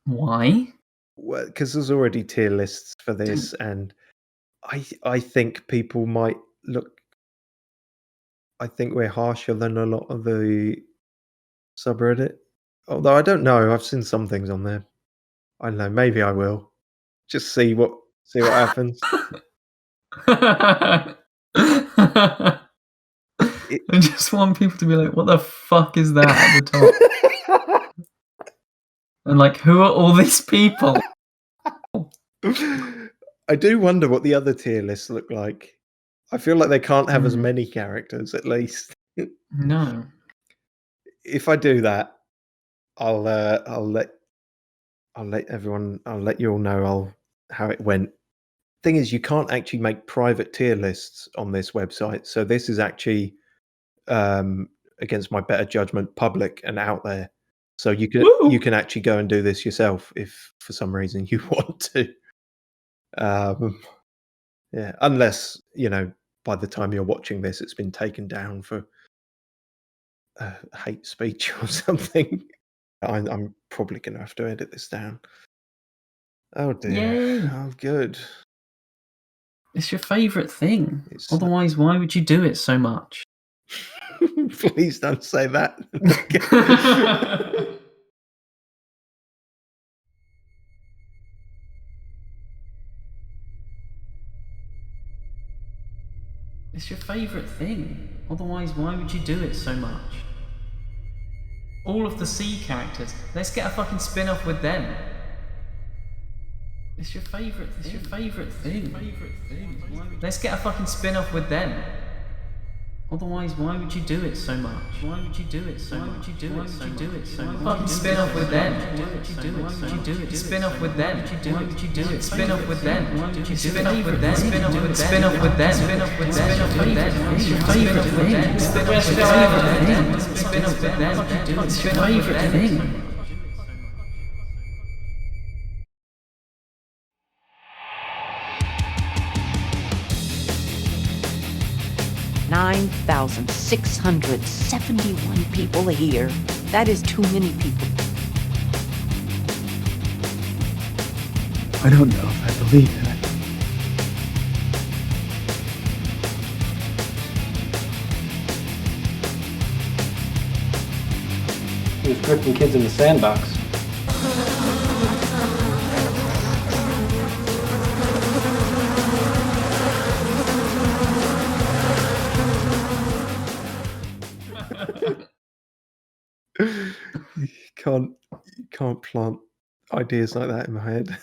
Why? Well, because there's already tier lists for this, and I think people might look. I think we're harsher than a lot of the subreddit. Although I don't know, I've seen some things on there. I don't know. Maybe I will just see what happens. I just want people to be like, "What the fuck is that at the top?" And like, who are all these people? I do wonder what the other tier lists look like. I feel like they can't have as many characters, at least. No. If I do that, I'll let everyone. I'll let you all know how it went. Thing is, you can't actually make private tier lists on this website, so this is actually, against my better judgment, public and out there. So you can actually go and do this yourself if for some reason you want to. Yeah, unless by the time you're watching this, it's been taken down for hate speech or something. I'm probably going to have to edit this down. Oh dear. Yay. Oh, good. It's your favourite thing. Otherwise, why would you do it so much? Please don't say that. It's your favourite thing. Otherwise, why would you do it so much? All of the C characters, let's get a fucking spin-off with them. It's your favourite thing. It's your favourite thing. Let's get a fucking spin-off with them. Otherwise, why would you do it so much? Why would you do it so much? Why would you do it so much? Do it so much? Fucking spin off with them. Why would you do it? Why would you do it? Spin off with them. Why would you do it? Spin off with them. Why would you spin off with them? Spin off with them. Spin off with them. Spin off with them. Spin off with them. It's your favourite thing. It's the best favourite thing. Spin off with them. It's your favourite thing. 9,671 people a year. That is too many people. I don't know if I believe that. He was gripping kids in the sandbox. You can't plant ideas like that in my head.